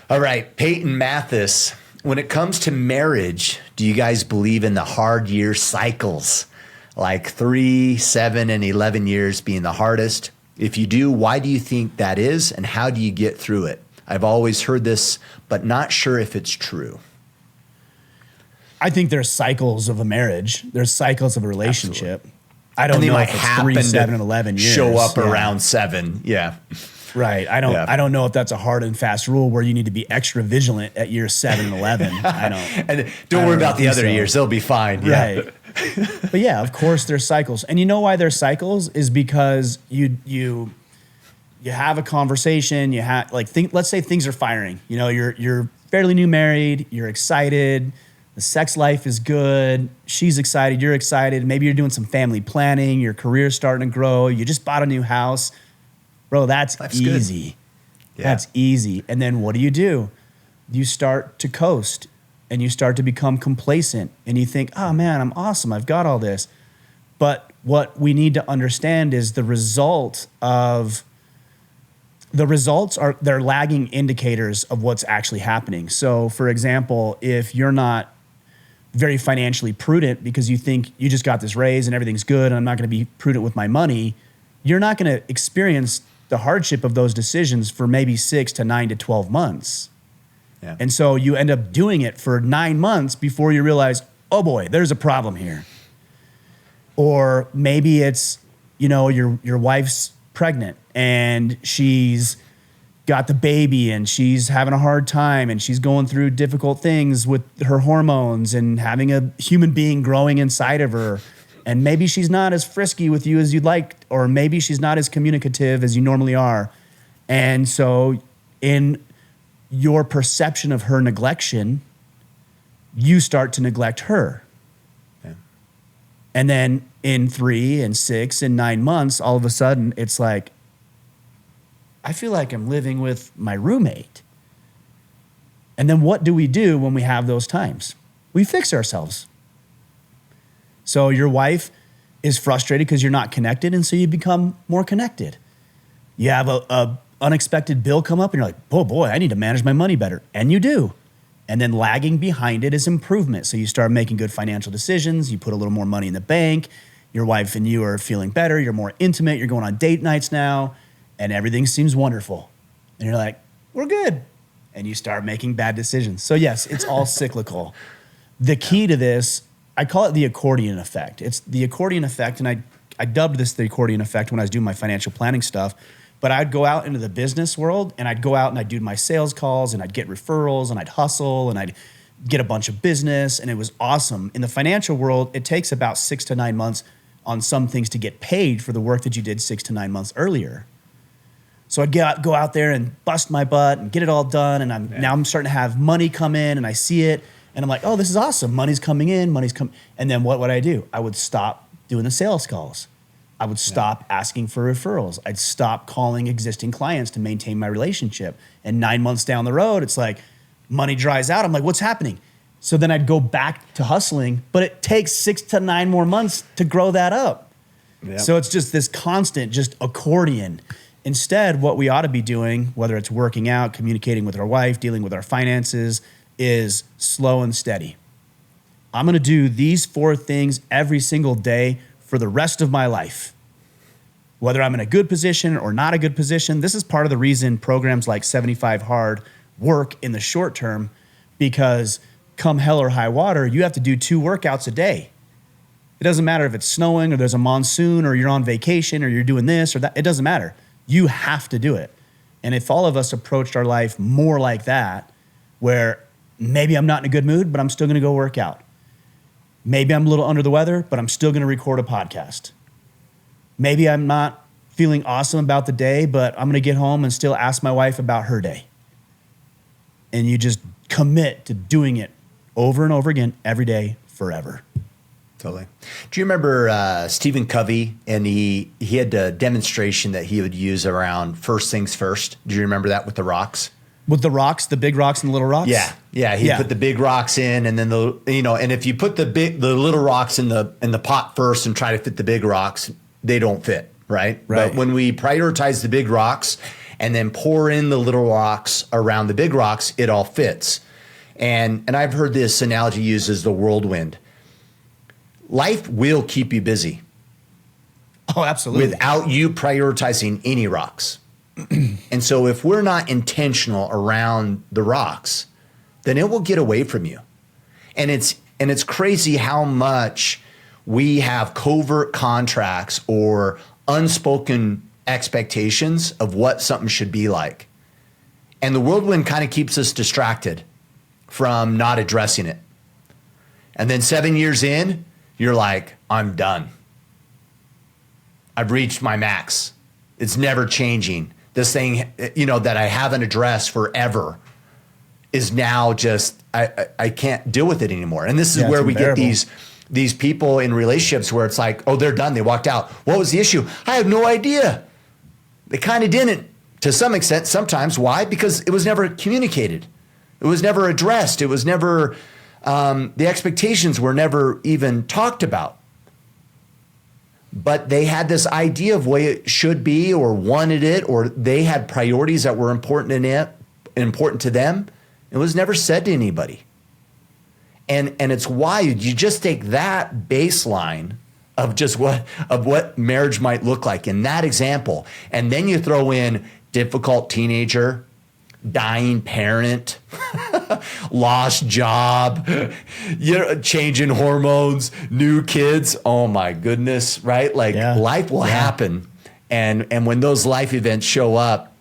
All right, Peyton Mathis. When it comes to marriage, do you guys believe in the hard year cycles? Like 3, 7, and 11 years being the hardest? If you do, why do you think that is, and how do you get through it? I've always heard this, but not sure if it's true. I think there's cycles of a marriage. There's cycles of a relationship. Absolutely. I don't And they know might if it's happen 3, 7, and 11 years. show up around 7. Yeah. Right. I don't know if that's a hard and fast rule where you need to be extra vigilant at year 7 and 11. I don't. And don't worry about the other years. They'll be fine. Yeah. Right. But yeah, of course there's cycles. And you know why there's cycles is because you have a conversation, let's say things are firing. You know, you're fairly new married, you're excited, the sex life is good, she's excited, you're excited, maybe you're doing some family planning, your career's starting to grow, you just bought a new house. Bro, that's Life's easy. Good. Yeah. That's easy. And then what do? You start to coast and you start to become complacent and you think, oh man, I'm awesome, I've got all this. But what we need to understand is the results are they're lagging indicators of what's actually happening. So for example, if you're not very financially prudent because you think you just got this raise and everything's good and I'm not going to be prudent with my money, you're not going to experience the hardship of those decisions for maybe 6 to 9 to 12 months. Yeah. And so you end up doing it for 9 months before you realize, oh boy, there's a problem here. Or maybe it's, you know, your wife's pregnant and she's got the baby and she's having a hard time and she's going through difficult things with her hormones and having a human being growing inside of her. And maybe she's not as frisky with you as you'd like, or maybe she's not as communicative as you normally are. And so in your perception of her neglection, you start to neglect her. Yeah. And then in 3 and 6 and 9 months, all of a sudden it's like, I feel like I'm living with my roommate. And then what do we do when we have those times? We fix ourselves. So your wife is frustrated because you're not connected, and so you become more connected. You have a unexpected bill come up, and you're like, oh boy, I need to manage my money better. And you do. And then lagging behind it is improvement. So you start making good financial decisions. You put a little more money in the bank. Your wife and you are feeling better. You're more intimate. You're going on date nights now. And everything seems wonderful. And you're like, we're good. And you start making bad decisions. So yes, it's all cyclical. The key to this, I call it the accordion effect. It's the accordion effect, and I dubbed this the accordion effect when I was doing my financial planning stuff. But I'd go out into the business world, and I'd go out and I'd do my sales calls, and I'd get referrals, and I'd hustle, and I'd get a bunch of business, and it was awesome. In the financial world, it takes about 6 to 9 months on some things to get paid for the work that you did 6 to 9 months earlier. So I'd go out there and bust my butt and get it all done, and now I'm starting to have money come in, and I see it, and I'm like, oh, this is awesome. Money's coming in, and then what would I do? I would stop doing the sales calls. I would stop asking for referrals. I'd stop calling existing clients to maintain my relationship. And 9 months down the road, it's like money dries out. I'm like, what's happening? So then I'd go back to hustling, but it takes 6 to 9 more months to grow that up. Yep. So it's just this constant, just accordion. Instead, what we ought to be doing, whether it's working out, communicating with our wife, dealing with our finances, is slow and steady. I'm going to do these 4 things every single day for the rest of my life. Whether I'm in a good position or not a good position, this is part of the reason programs like 75 Hard work in the short term, because come hell or high water, you have to do 2 workouts a day. It doesn't matter if it's snowing or there's a monsoon or you're on vacation or you're doing this or that. It doesn't matter. You have to do it. And if all of us approached our life more like that, where maybe I'm not in a good mood, but I'm still going to go work out. Maybe I'm a little under the weather, but I'm still going to record a podcast. Maybe I'm not feeling awesome about the day, but I'm going to get home and still ask my wife about her day. And you just commit to doing it over and over again, every day, forever. Totally. Do you remember Stephen Covey? And he had a demonstration that he would use around first things first. Do you remember that with the rocks? With the rocks, the big rocks and the little rocks? Yeah. He'd put the big rocks in, and then and if you put the little rocks in the pot first and try to fit the big rocks, they don't fit, right? But when we prioritize the big rocks and then pour in the little rocks around the big rocks, it all fits. And I've heard this analogy used as the whirlwind. Life will keep you busy. Oh, absolutely. Without you prioritizing any rocks. And so if we're not intentional around the rocks, then it will get away from you. And it's crazy how much we have covert contracts or unspoken expectations of what something should be like. And the whirlwind kind of keeps us distracted from not addressing it. And then 7 years in, you're like, I'm done. I've reached my max. It's never changing. This thing, that I haven't addressed forever is now just, I can't deal with it anymore. And this is where we get these people in relationships where it's like, oh, they're done. They walked out. What was the issue? I have no idea. They kind of didn't, to some extent, sometimes. Why? Because it was never communicated. It was never addressed. It was never, the expectations were never even talked about. But they had this idea of way it should be, or wanted it, or they had priorities that were important to them. It was never said to anybody. And it's why you just take that baseline of just what marriage might look like in that example, and then you throw in difficult teenager, dying parent, lost job, changing hormones, new kids. Oh my goodness, right? Life will happen. And when those life events show up,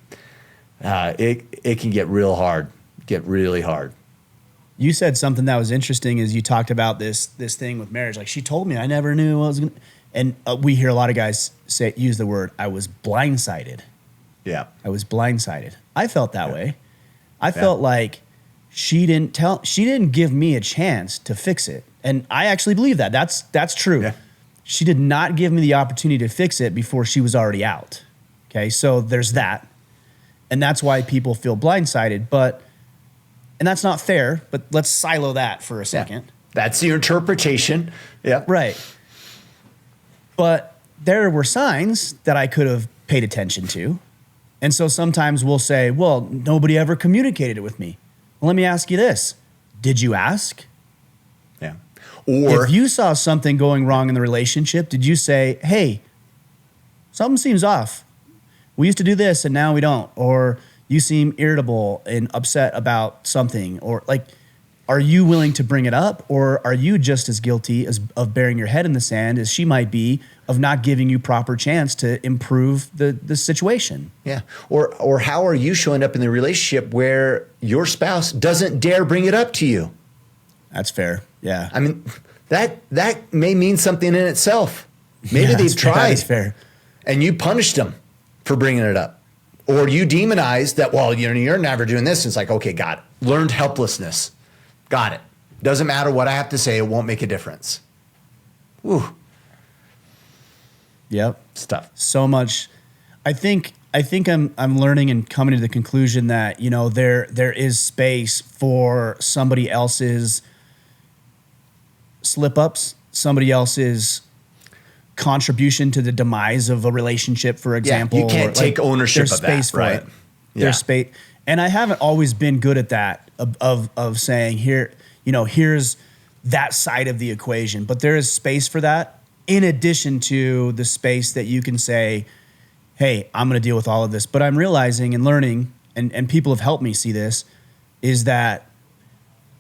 it can get real hard, get really hard. You said something that was interesting as you talked about this thing with marriage. Like, she told me, I never knew what was going to, and we hear a lot of guys use the word, I was blindsided. Yeah. I was blindsided. I felt that way. I felt like she didn't give me a chance to fix it. And I actually believe that. That's true. Yeah. She did not give me the opportunity to fix it before she was already out. Okay, so there's that. And that's why people feel blindsided. And that's not fair, but let's silo that for a second. Yeah. That's your interpretation. Yeah. Right. But there were signs that I could have paid attention to. And so sometimes we'll say, well, nobody ever communicated it with me. Well, let me ask you this. Did you ask? Yeah. Or if you saw something going wrong in the relationship, did you say, hey, something seems off. We used to do this and now we don't. Or you seem irritable and upset about something. Or are you willing to bring it up? Or are you just as guilty of burying your head in the sand as she might be of not giving you proper chance to improve the situation? Yeah. Or how are you showing up in the relationship where your spouse doesn't dare bring it up to you? That's fair. Yeah. I mean, that may mean something in itself. Maybe they've tried. That's fair. And you punished them for bringing it up. Or you demonized that, well, you're never doing this. It's like, okay, got it. Learned helplessness. Got it. Doesn't matter what I have to say. It won't make a difference. Whew. Yep. Stuff. So much. I think I'm learning and coming to the conclusion that, there is space for somebody else's slip-ups, somebody else's contribution to the demise of a relationship, for example. Yeah, you can't take ownership of that, right? Yeah. There's space. And I haven't always been good at that of saying here's that side of the equation, but there is space for that in addition to the space that you can say, hey, I'm going to deal with all of this. But I'm realizing and learning, and people have helped me see this, is that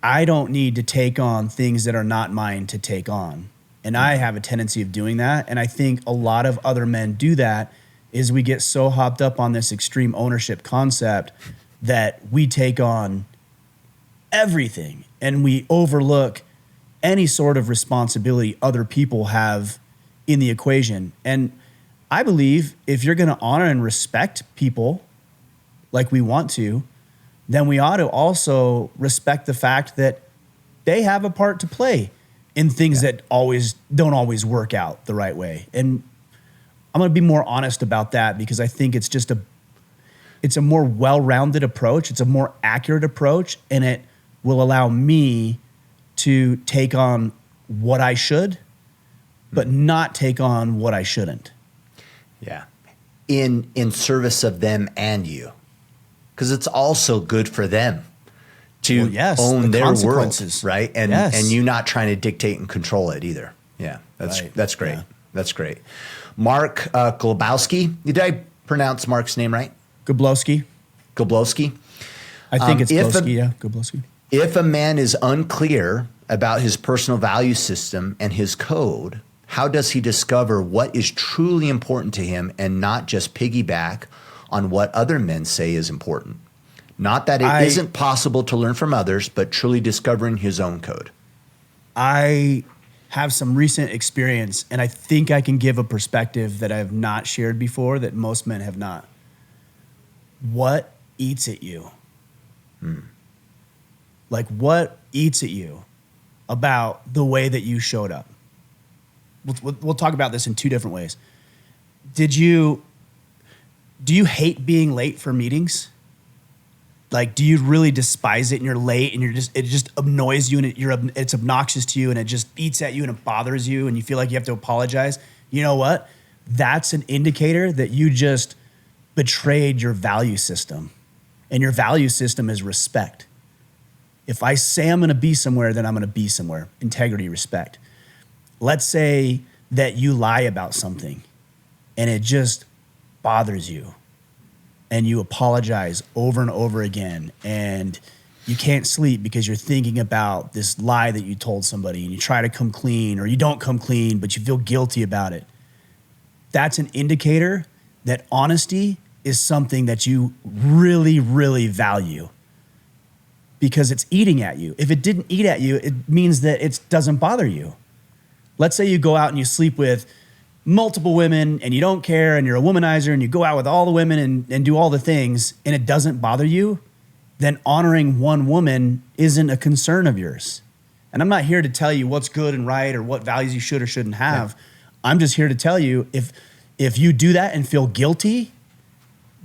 I don't need to take on things that are not mine to take on. And I have a tendency of doing that. And I think a lot of other men do that, is we get so hopped up on this extreme ownership concept that we take on everything and we overlook any sort of responsibility other people have in the equation. And I believe if you're going to honor and respect people like we want to, then we ought to also respect the fact that they have a part to play in things that don't always work out the right way. And I'm going to be more honest about that because I think it's just it's a more well-rounded approach. It's a more accurate approach, and it will allow me to take on what I should, but not take on what I shouldn't. Yeah. In service of them and you. Because it's also good for them to own their world, right? And you not trying to dictate and control it either. Yeah, that's great. Yeah. That's great. Mark Globowski. Did I pronounce Mark's name right? Goblowski. I think it's Goblowski. If a man is unclear about his personal value system and his code, how does he discover what is truly important to him and not just piggyback on what other men say is important? Not that it isn't possible to learn from others, but truly discovering his own code. I have some recent experience, and I think I can give a perspective that I have not shared before that most men have not. What eats at you? Like, what eats at you about the way that you showed up? We'll talk about this in two different ways. Do you hate being late for meetings? Like, do you really despise it and you're late and it just annoys you and it's obnoxious to you and it just eats at you and it bothers you and you feel like you have to apologize? You know what? That's an indicator that you just betrayed your value system. And your value system is respect. If I say I'm going to be somewhere, then I'm going to be somewhere. Integrity, respect. Let's say that you lie about something and it just bothers you and you apologize over and over again and you can't sleep because you're thinking about this lie that you told somebody and you try to come clean or you don't come clean, but you feel guilty about it. That's an indicator that honesty is something that you really, really value because it's eating at you. If it didn't eat at you, it means that it doesn't bother you. Let's say you go out and you sleep with multiple women and you don't care and you're a womanizer and you go out with all the women and do all the things and it doesn't bother you, then honoring one woman isn't a concern of yours. And I'm not here to tell you what's good and right or what values you should or shouldn't have. Yeah. I'm just here to tell you if you do that and feel guilty,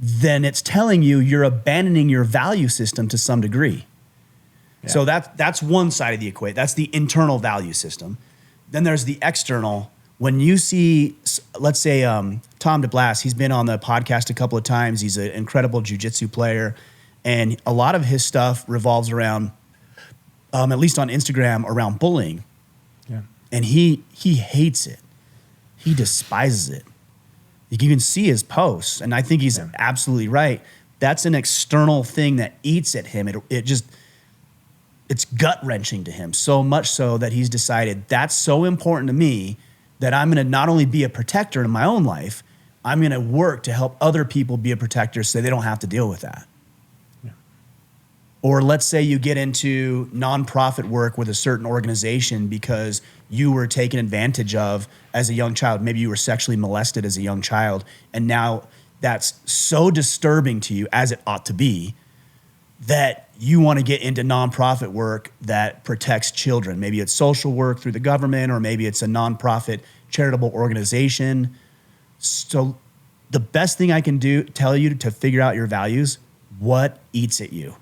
then it's telling you you're abandoning your value system to some degree. Yeah. So that's one side of the equation. That's the internal value system. Then there's the external. When you see, let's say, Tom DeBlas, he's been on the podcast a couple of times. He's an incredible jiu-jitsu player. And a lot of his stuff revolves around, at least on Instagram, around bullying. Yeah. And he hates it. He despises it. You can see his posts, and I think he's absolutely right. That's an external thing that eats at him. It's gut-wrenching to him, so much so that he's decided that's so important to me that I'm going to not only be a protector in my own life, I'm going to work to help other people be a protector so they don't have to deal with that. Yeah. Or let's say you get into nonprofit work with a certain organization because you were taken advantage of as a young child. Maybe you were sexually molested as a young child, and now that's so disturbing to you, as it ought to be, that you want to get into nonprofit work that protects children. Maybe it's social work through the government, or maybe it's a nonprofit charitable organization. So the best thing I can tell you to figure out your values, what eats at you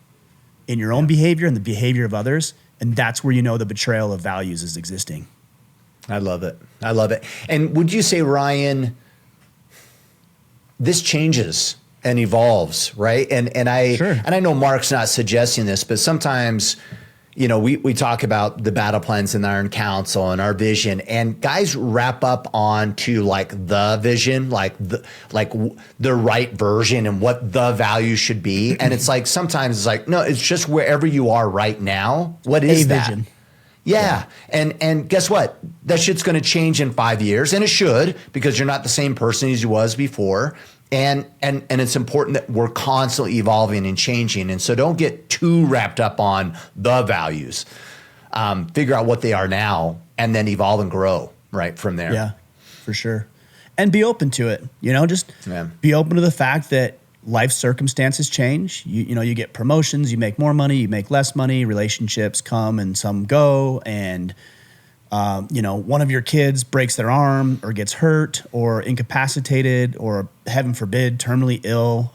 in your own behavior and the behavior of others. And that's where you know the betrayal of values is existing. I love it. I love it. And would you say, Ryan, this changes and evolves, right? And I know Mark's not suggesting this, but sometimes, you know, we talk about the battle plans in Iron Council and our vision, and guys wrap up onto like the vision, like the right version and what the value should be. And it's like sometimes it's like, no, it's just wherever you are right now. What is that? Vision. Yeah. And guess what? That shit's going to change in 5 years, and it should, because you're not the same person as you was before. And it's important that we're constantly evolving and changing. And so don't get too wrapped up on the values. Figure out what they are now and then evolve and grow right from there. Yeah, for sure. and be open to it. Just Yeah. be open to the fact that life circumstances change. You get promotions, you make more money, you make less money, relationships come and some go, and one of your kids breaks their arm or gets hurt or incapacitated or, heaven forbid, terminally ill,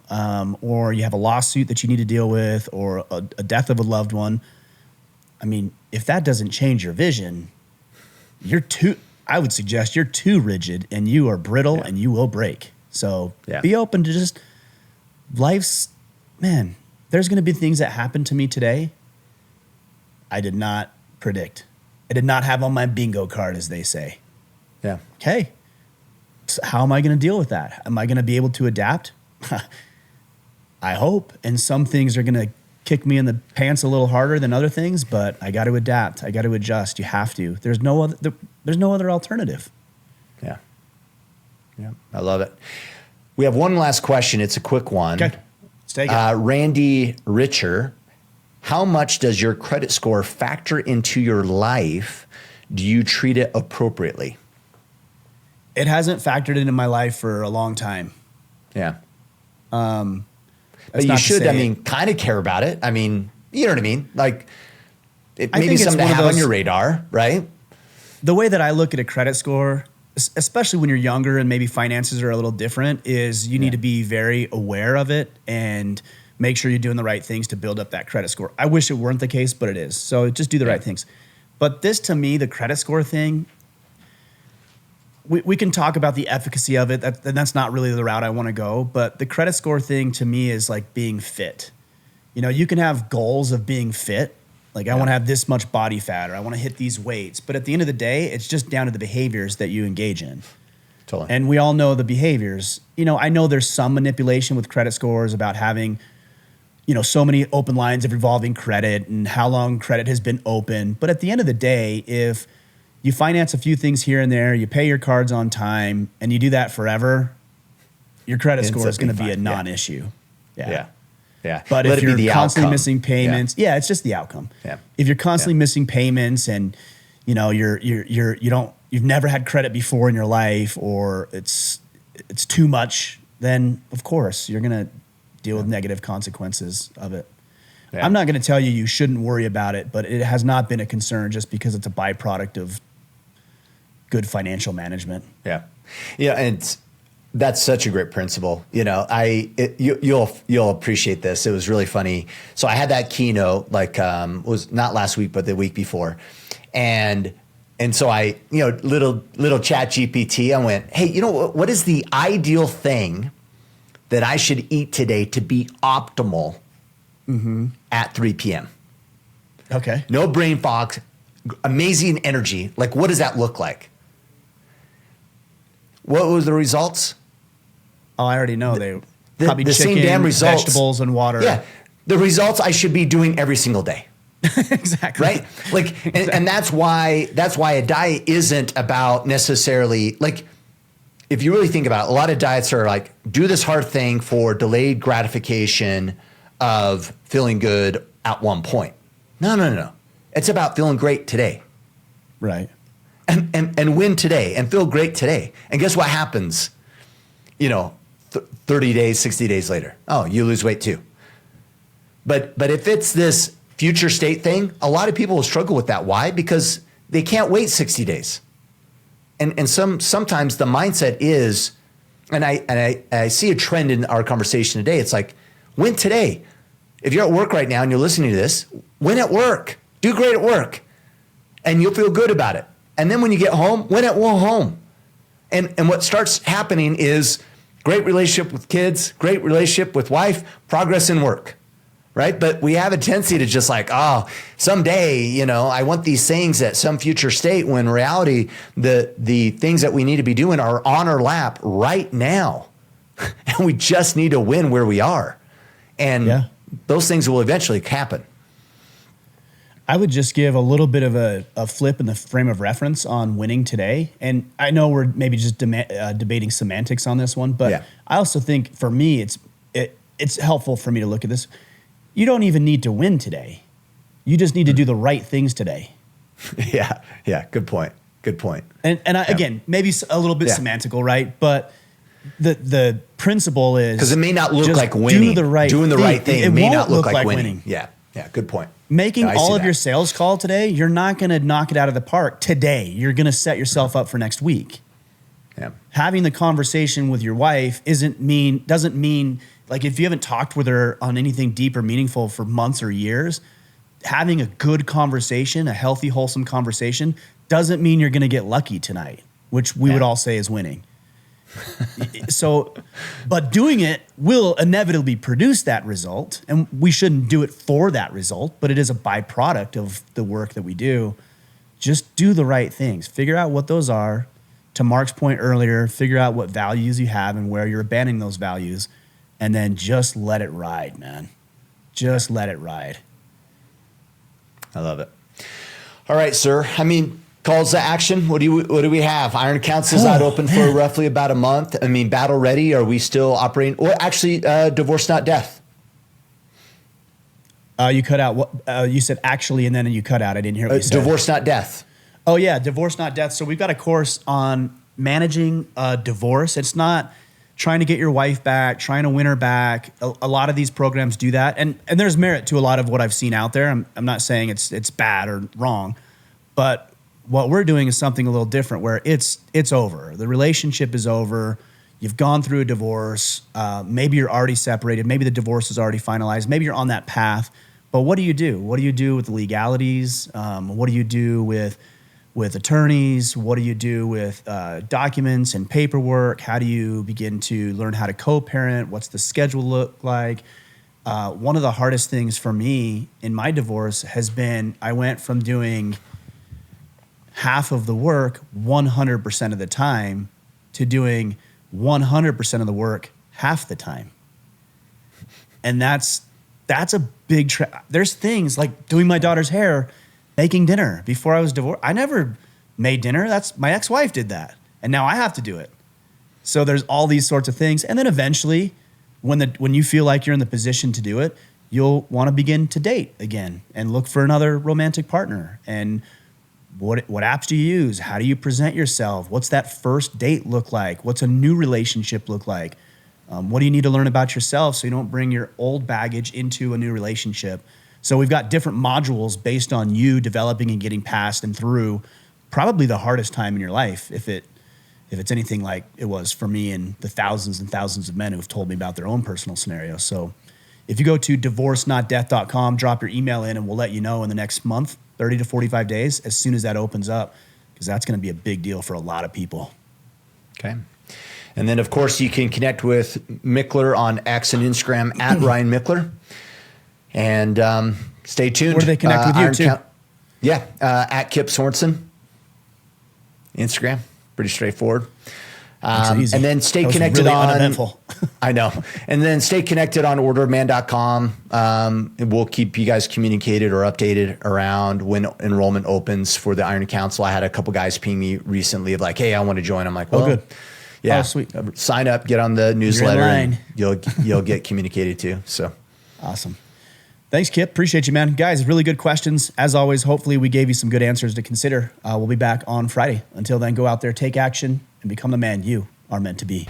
or you have a lawsuit that you need to deal with, or a death of a loved one. I mean, if that doesn't change your vision, I would suggest you're too rigid and you are brittle and you will break. So be open to just life's, man, there's going to be things that happen to me today I did not predict. I did not have on my bingo card, as they say. Yeah. Okay. So how am I going to deal with that? Am I going to be able to adapt? I hope. And some things are going to kick me in the pants a little harder than other things, but I got to adapt. I got to adjust. You have to. There's no other alternative. Yeah. Yeah. I love it. We have one last question. It's a quick one. Okay. Let's take it. Randy Richer, how much does your credit score factor into your life? Do you treat it appropriately? It hasn't factored into my life for a long time. Yeah. But you should, kind of care about it. I mean, you know what I mean? Like, maybe something to have on your radar, right? The way that I look at a credit score, especially when you're younger and maybe finances are a little different, is you need to be very aware of it and make sure you're doing the right things to build up that credit score. I wish it weren't the case, but it is. So just do the right things. But this, to me, the credit score thing, we can talk about the efficacy of it. That's not really the route I want to go. But the credit score thing to me is like being fit. You can have goals of being fit. Like I want to have this much body fat, or I want to hit these weights. But at the end of the day, it's just down to the behaviors that you engage in. Totally. And we all know the behaviors. I know there's some manipulation with credit scores about having, so many open lines of revolving credit and how long credit has been open. But at the end of the day, if you finance a few things here and there, you pay your cards on time, and you do that forever, your credit score is going to be a non-issue. Yeah. But if you're constantly missing payments, it's just the outcome. Yeah. If you're constantly missing payments and you've never had credit before in your life, or it's too much, then of course you're going to deal with negative consequences of it. Yeah. I'm not going to tell you shouldn't worry about it, but it has not been a concern just because it's a byproduct of good financial management. Yeah. Yeah. And that's such a great principle. You'll appreciate this. It was really funny. So I had that keynote, was not last week, but the week before. And so I, little chat GPT, I went, hey, what is the ideal thing that I should eat today to be optimal at 3 p.m.? Okay. No brain fog, amazing energy. Like, what does that look like? What were the results? Oh, I already know. Probably the chicken, same damn results. Vegetables, and water. Yeah. The results I should be doing every single day. Exactly. Right? And that's why a diet isn't about necessarily, if you really think about it, a lot of diets are like, do this hard thing for delayed gratification of feeling good at one point. No. It's about feeling great today. Right. And win today and feel great today. And guess what happens, 30 days, 60 days later? Oh, you lose weight too. But if it's this future state thing, a lot of people will struggle with that. Why? Because they can't wait 60 days. And sometimes the mindset is, and I see a trend in our conversation today. It's like, win today. If you're at work right now and you're listening to this, win at work. Do great at work. And you'll feel good about it. And then when you get home, win at home. And what starts happening is great relationship with kids, great relationship with wife, progress in work. Right? But we have a tendency to just someday, I want these things at some future state, when in reality, the things that we need to be doing are on our lap right now. And we just need to win where we are. And those things will eventually happen. I would just give a little bit of a flip in the frame of reference on winning today. And I know we're maybe just debating semantics on this one, but I also think for me, it's helpful for me to look at this. You don't even need to win today. You just need to do the right things today. Yeah. Good point. Good point. And again, maybe a little bit semantical, right? But the principle is, because it may not look like winning. Doing the right thing. It may not look like winning. Yeah. Good point. Making all of your sales call today, you're not going to knock it out of the park today. You're going to set yourself up for next week. Yeah. Having the conversation with your wife doesn't mean like if you haven't talked with her on anything deep or meaningful for months or years, having a good conversation, a healthy, wholesome conversation, doesn't mean you're going to get lucky tonight, which we would all say is winning. So, but doing it will inevitably produce that result, and we shouldn't do it for that result, but it is a byproduct of the work that we do. Just do the right things. Figure out what those are. To Mark's point earlier, figure out what values you have and where you're abandoning those values, and then just let it ride, man. Just let it ride. I love it. All right, sir. I mean, calls to action. What do we have? Iron Council's not open for roughly about a month. I mean, battle ready. Are we still operating? Or actually, divorce, not death. You cut out what you said actually, and then you cut out. I didn't hear what you said. Divorce, not death. Oh yeah, divorce, not death. So we've got a course on managing divorce. It's not trying to get your wife back, trying to win her back. A lot of these programs do that, and there's merit to a lot of what I've seen out there. I'm not saying it's bad or wrong, but what we're doing is something a little different, where it's over. The relationship is over. You've gone through a divorce. Maybe you're already separated. Maybe the divorce is already finalized. Maybe you're on that path. But what do you do? What do you do with the legalities? What do you do with attorneys? What do you do with documents and paperwork? How do you begin to learn how to co-parent? What's the schedule look like? One of the hardest things for me in my divorce has been I went from doing half of the work 100% of the time to doing 100% of the work half the time. And that's a big there's things like doing my daughter's hair, making dinner. Before I was divorced, I never made dinner. That's my ex-wife did that. And now I have to do it. So there's all these sorts of things. And then eventually when you feel like you're in the position to do it, you'll want to begin to date again and look for another romantic partner. And what apps do you use? How do you present yourself? What's that first date look like? What's a new relationship look like? What do you need to learn about yourself so you don't bring your old baggage into a new relationship? So we've got different modules based on you developing and getting past and through probably the hardest time in your life, if it's anything like it was for me and the thousands and thousands of men who have told me about their own personal scenarios. So if you go to divorcenotdeath.com, drop your email in, and we'll let you know in the next month, 30 to 45 days, as soon as that opens up, because that's going to be a big deal for a lot of people. Okay. And then, of course, you can connect with Michler on X and Instagram at Ryan Michler. And stay tuned. Where do they connect with you, too? At Kipp Sorensen. Instagram. Pretty straightforward. And then stay connected really on uneventful. I know. And then stay connected on orderofman.com. We'll keep you guys communicated or updated around when enrollment opens for the Iron Council. I had a couple guys ping me recently of like, hey, I want to join. I'm like, well, good. Yeah, oh, sweet. Sign up, get on the newsletter, and you'll get communicated to. So awesome. Thanks, Kipp. Appreciate you, man. Guys, really good questions. As always, hopefully we gave you some good answers to consider. We'll be back on Friday. Until then, go out there, take action, and become the man you are meant to be.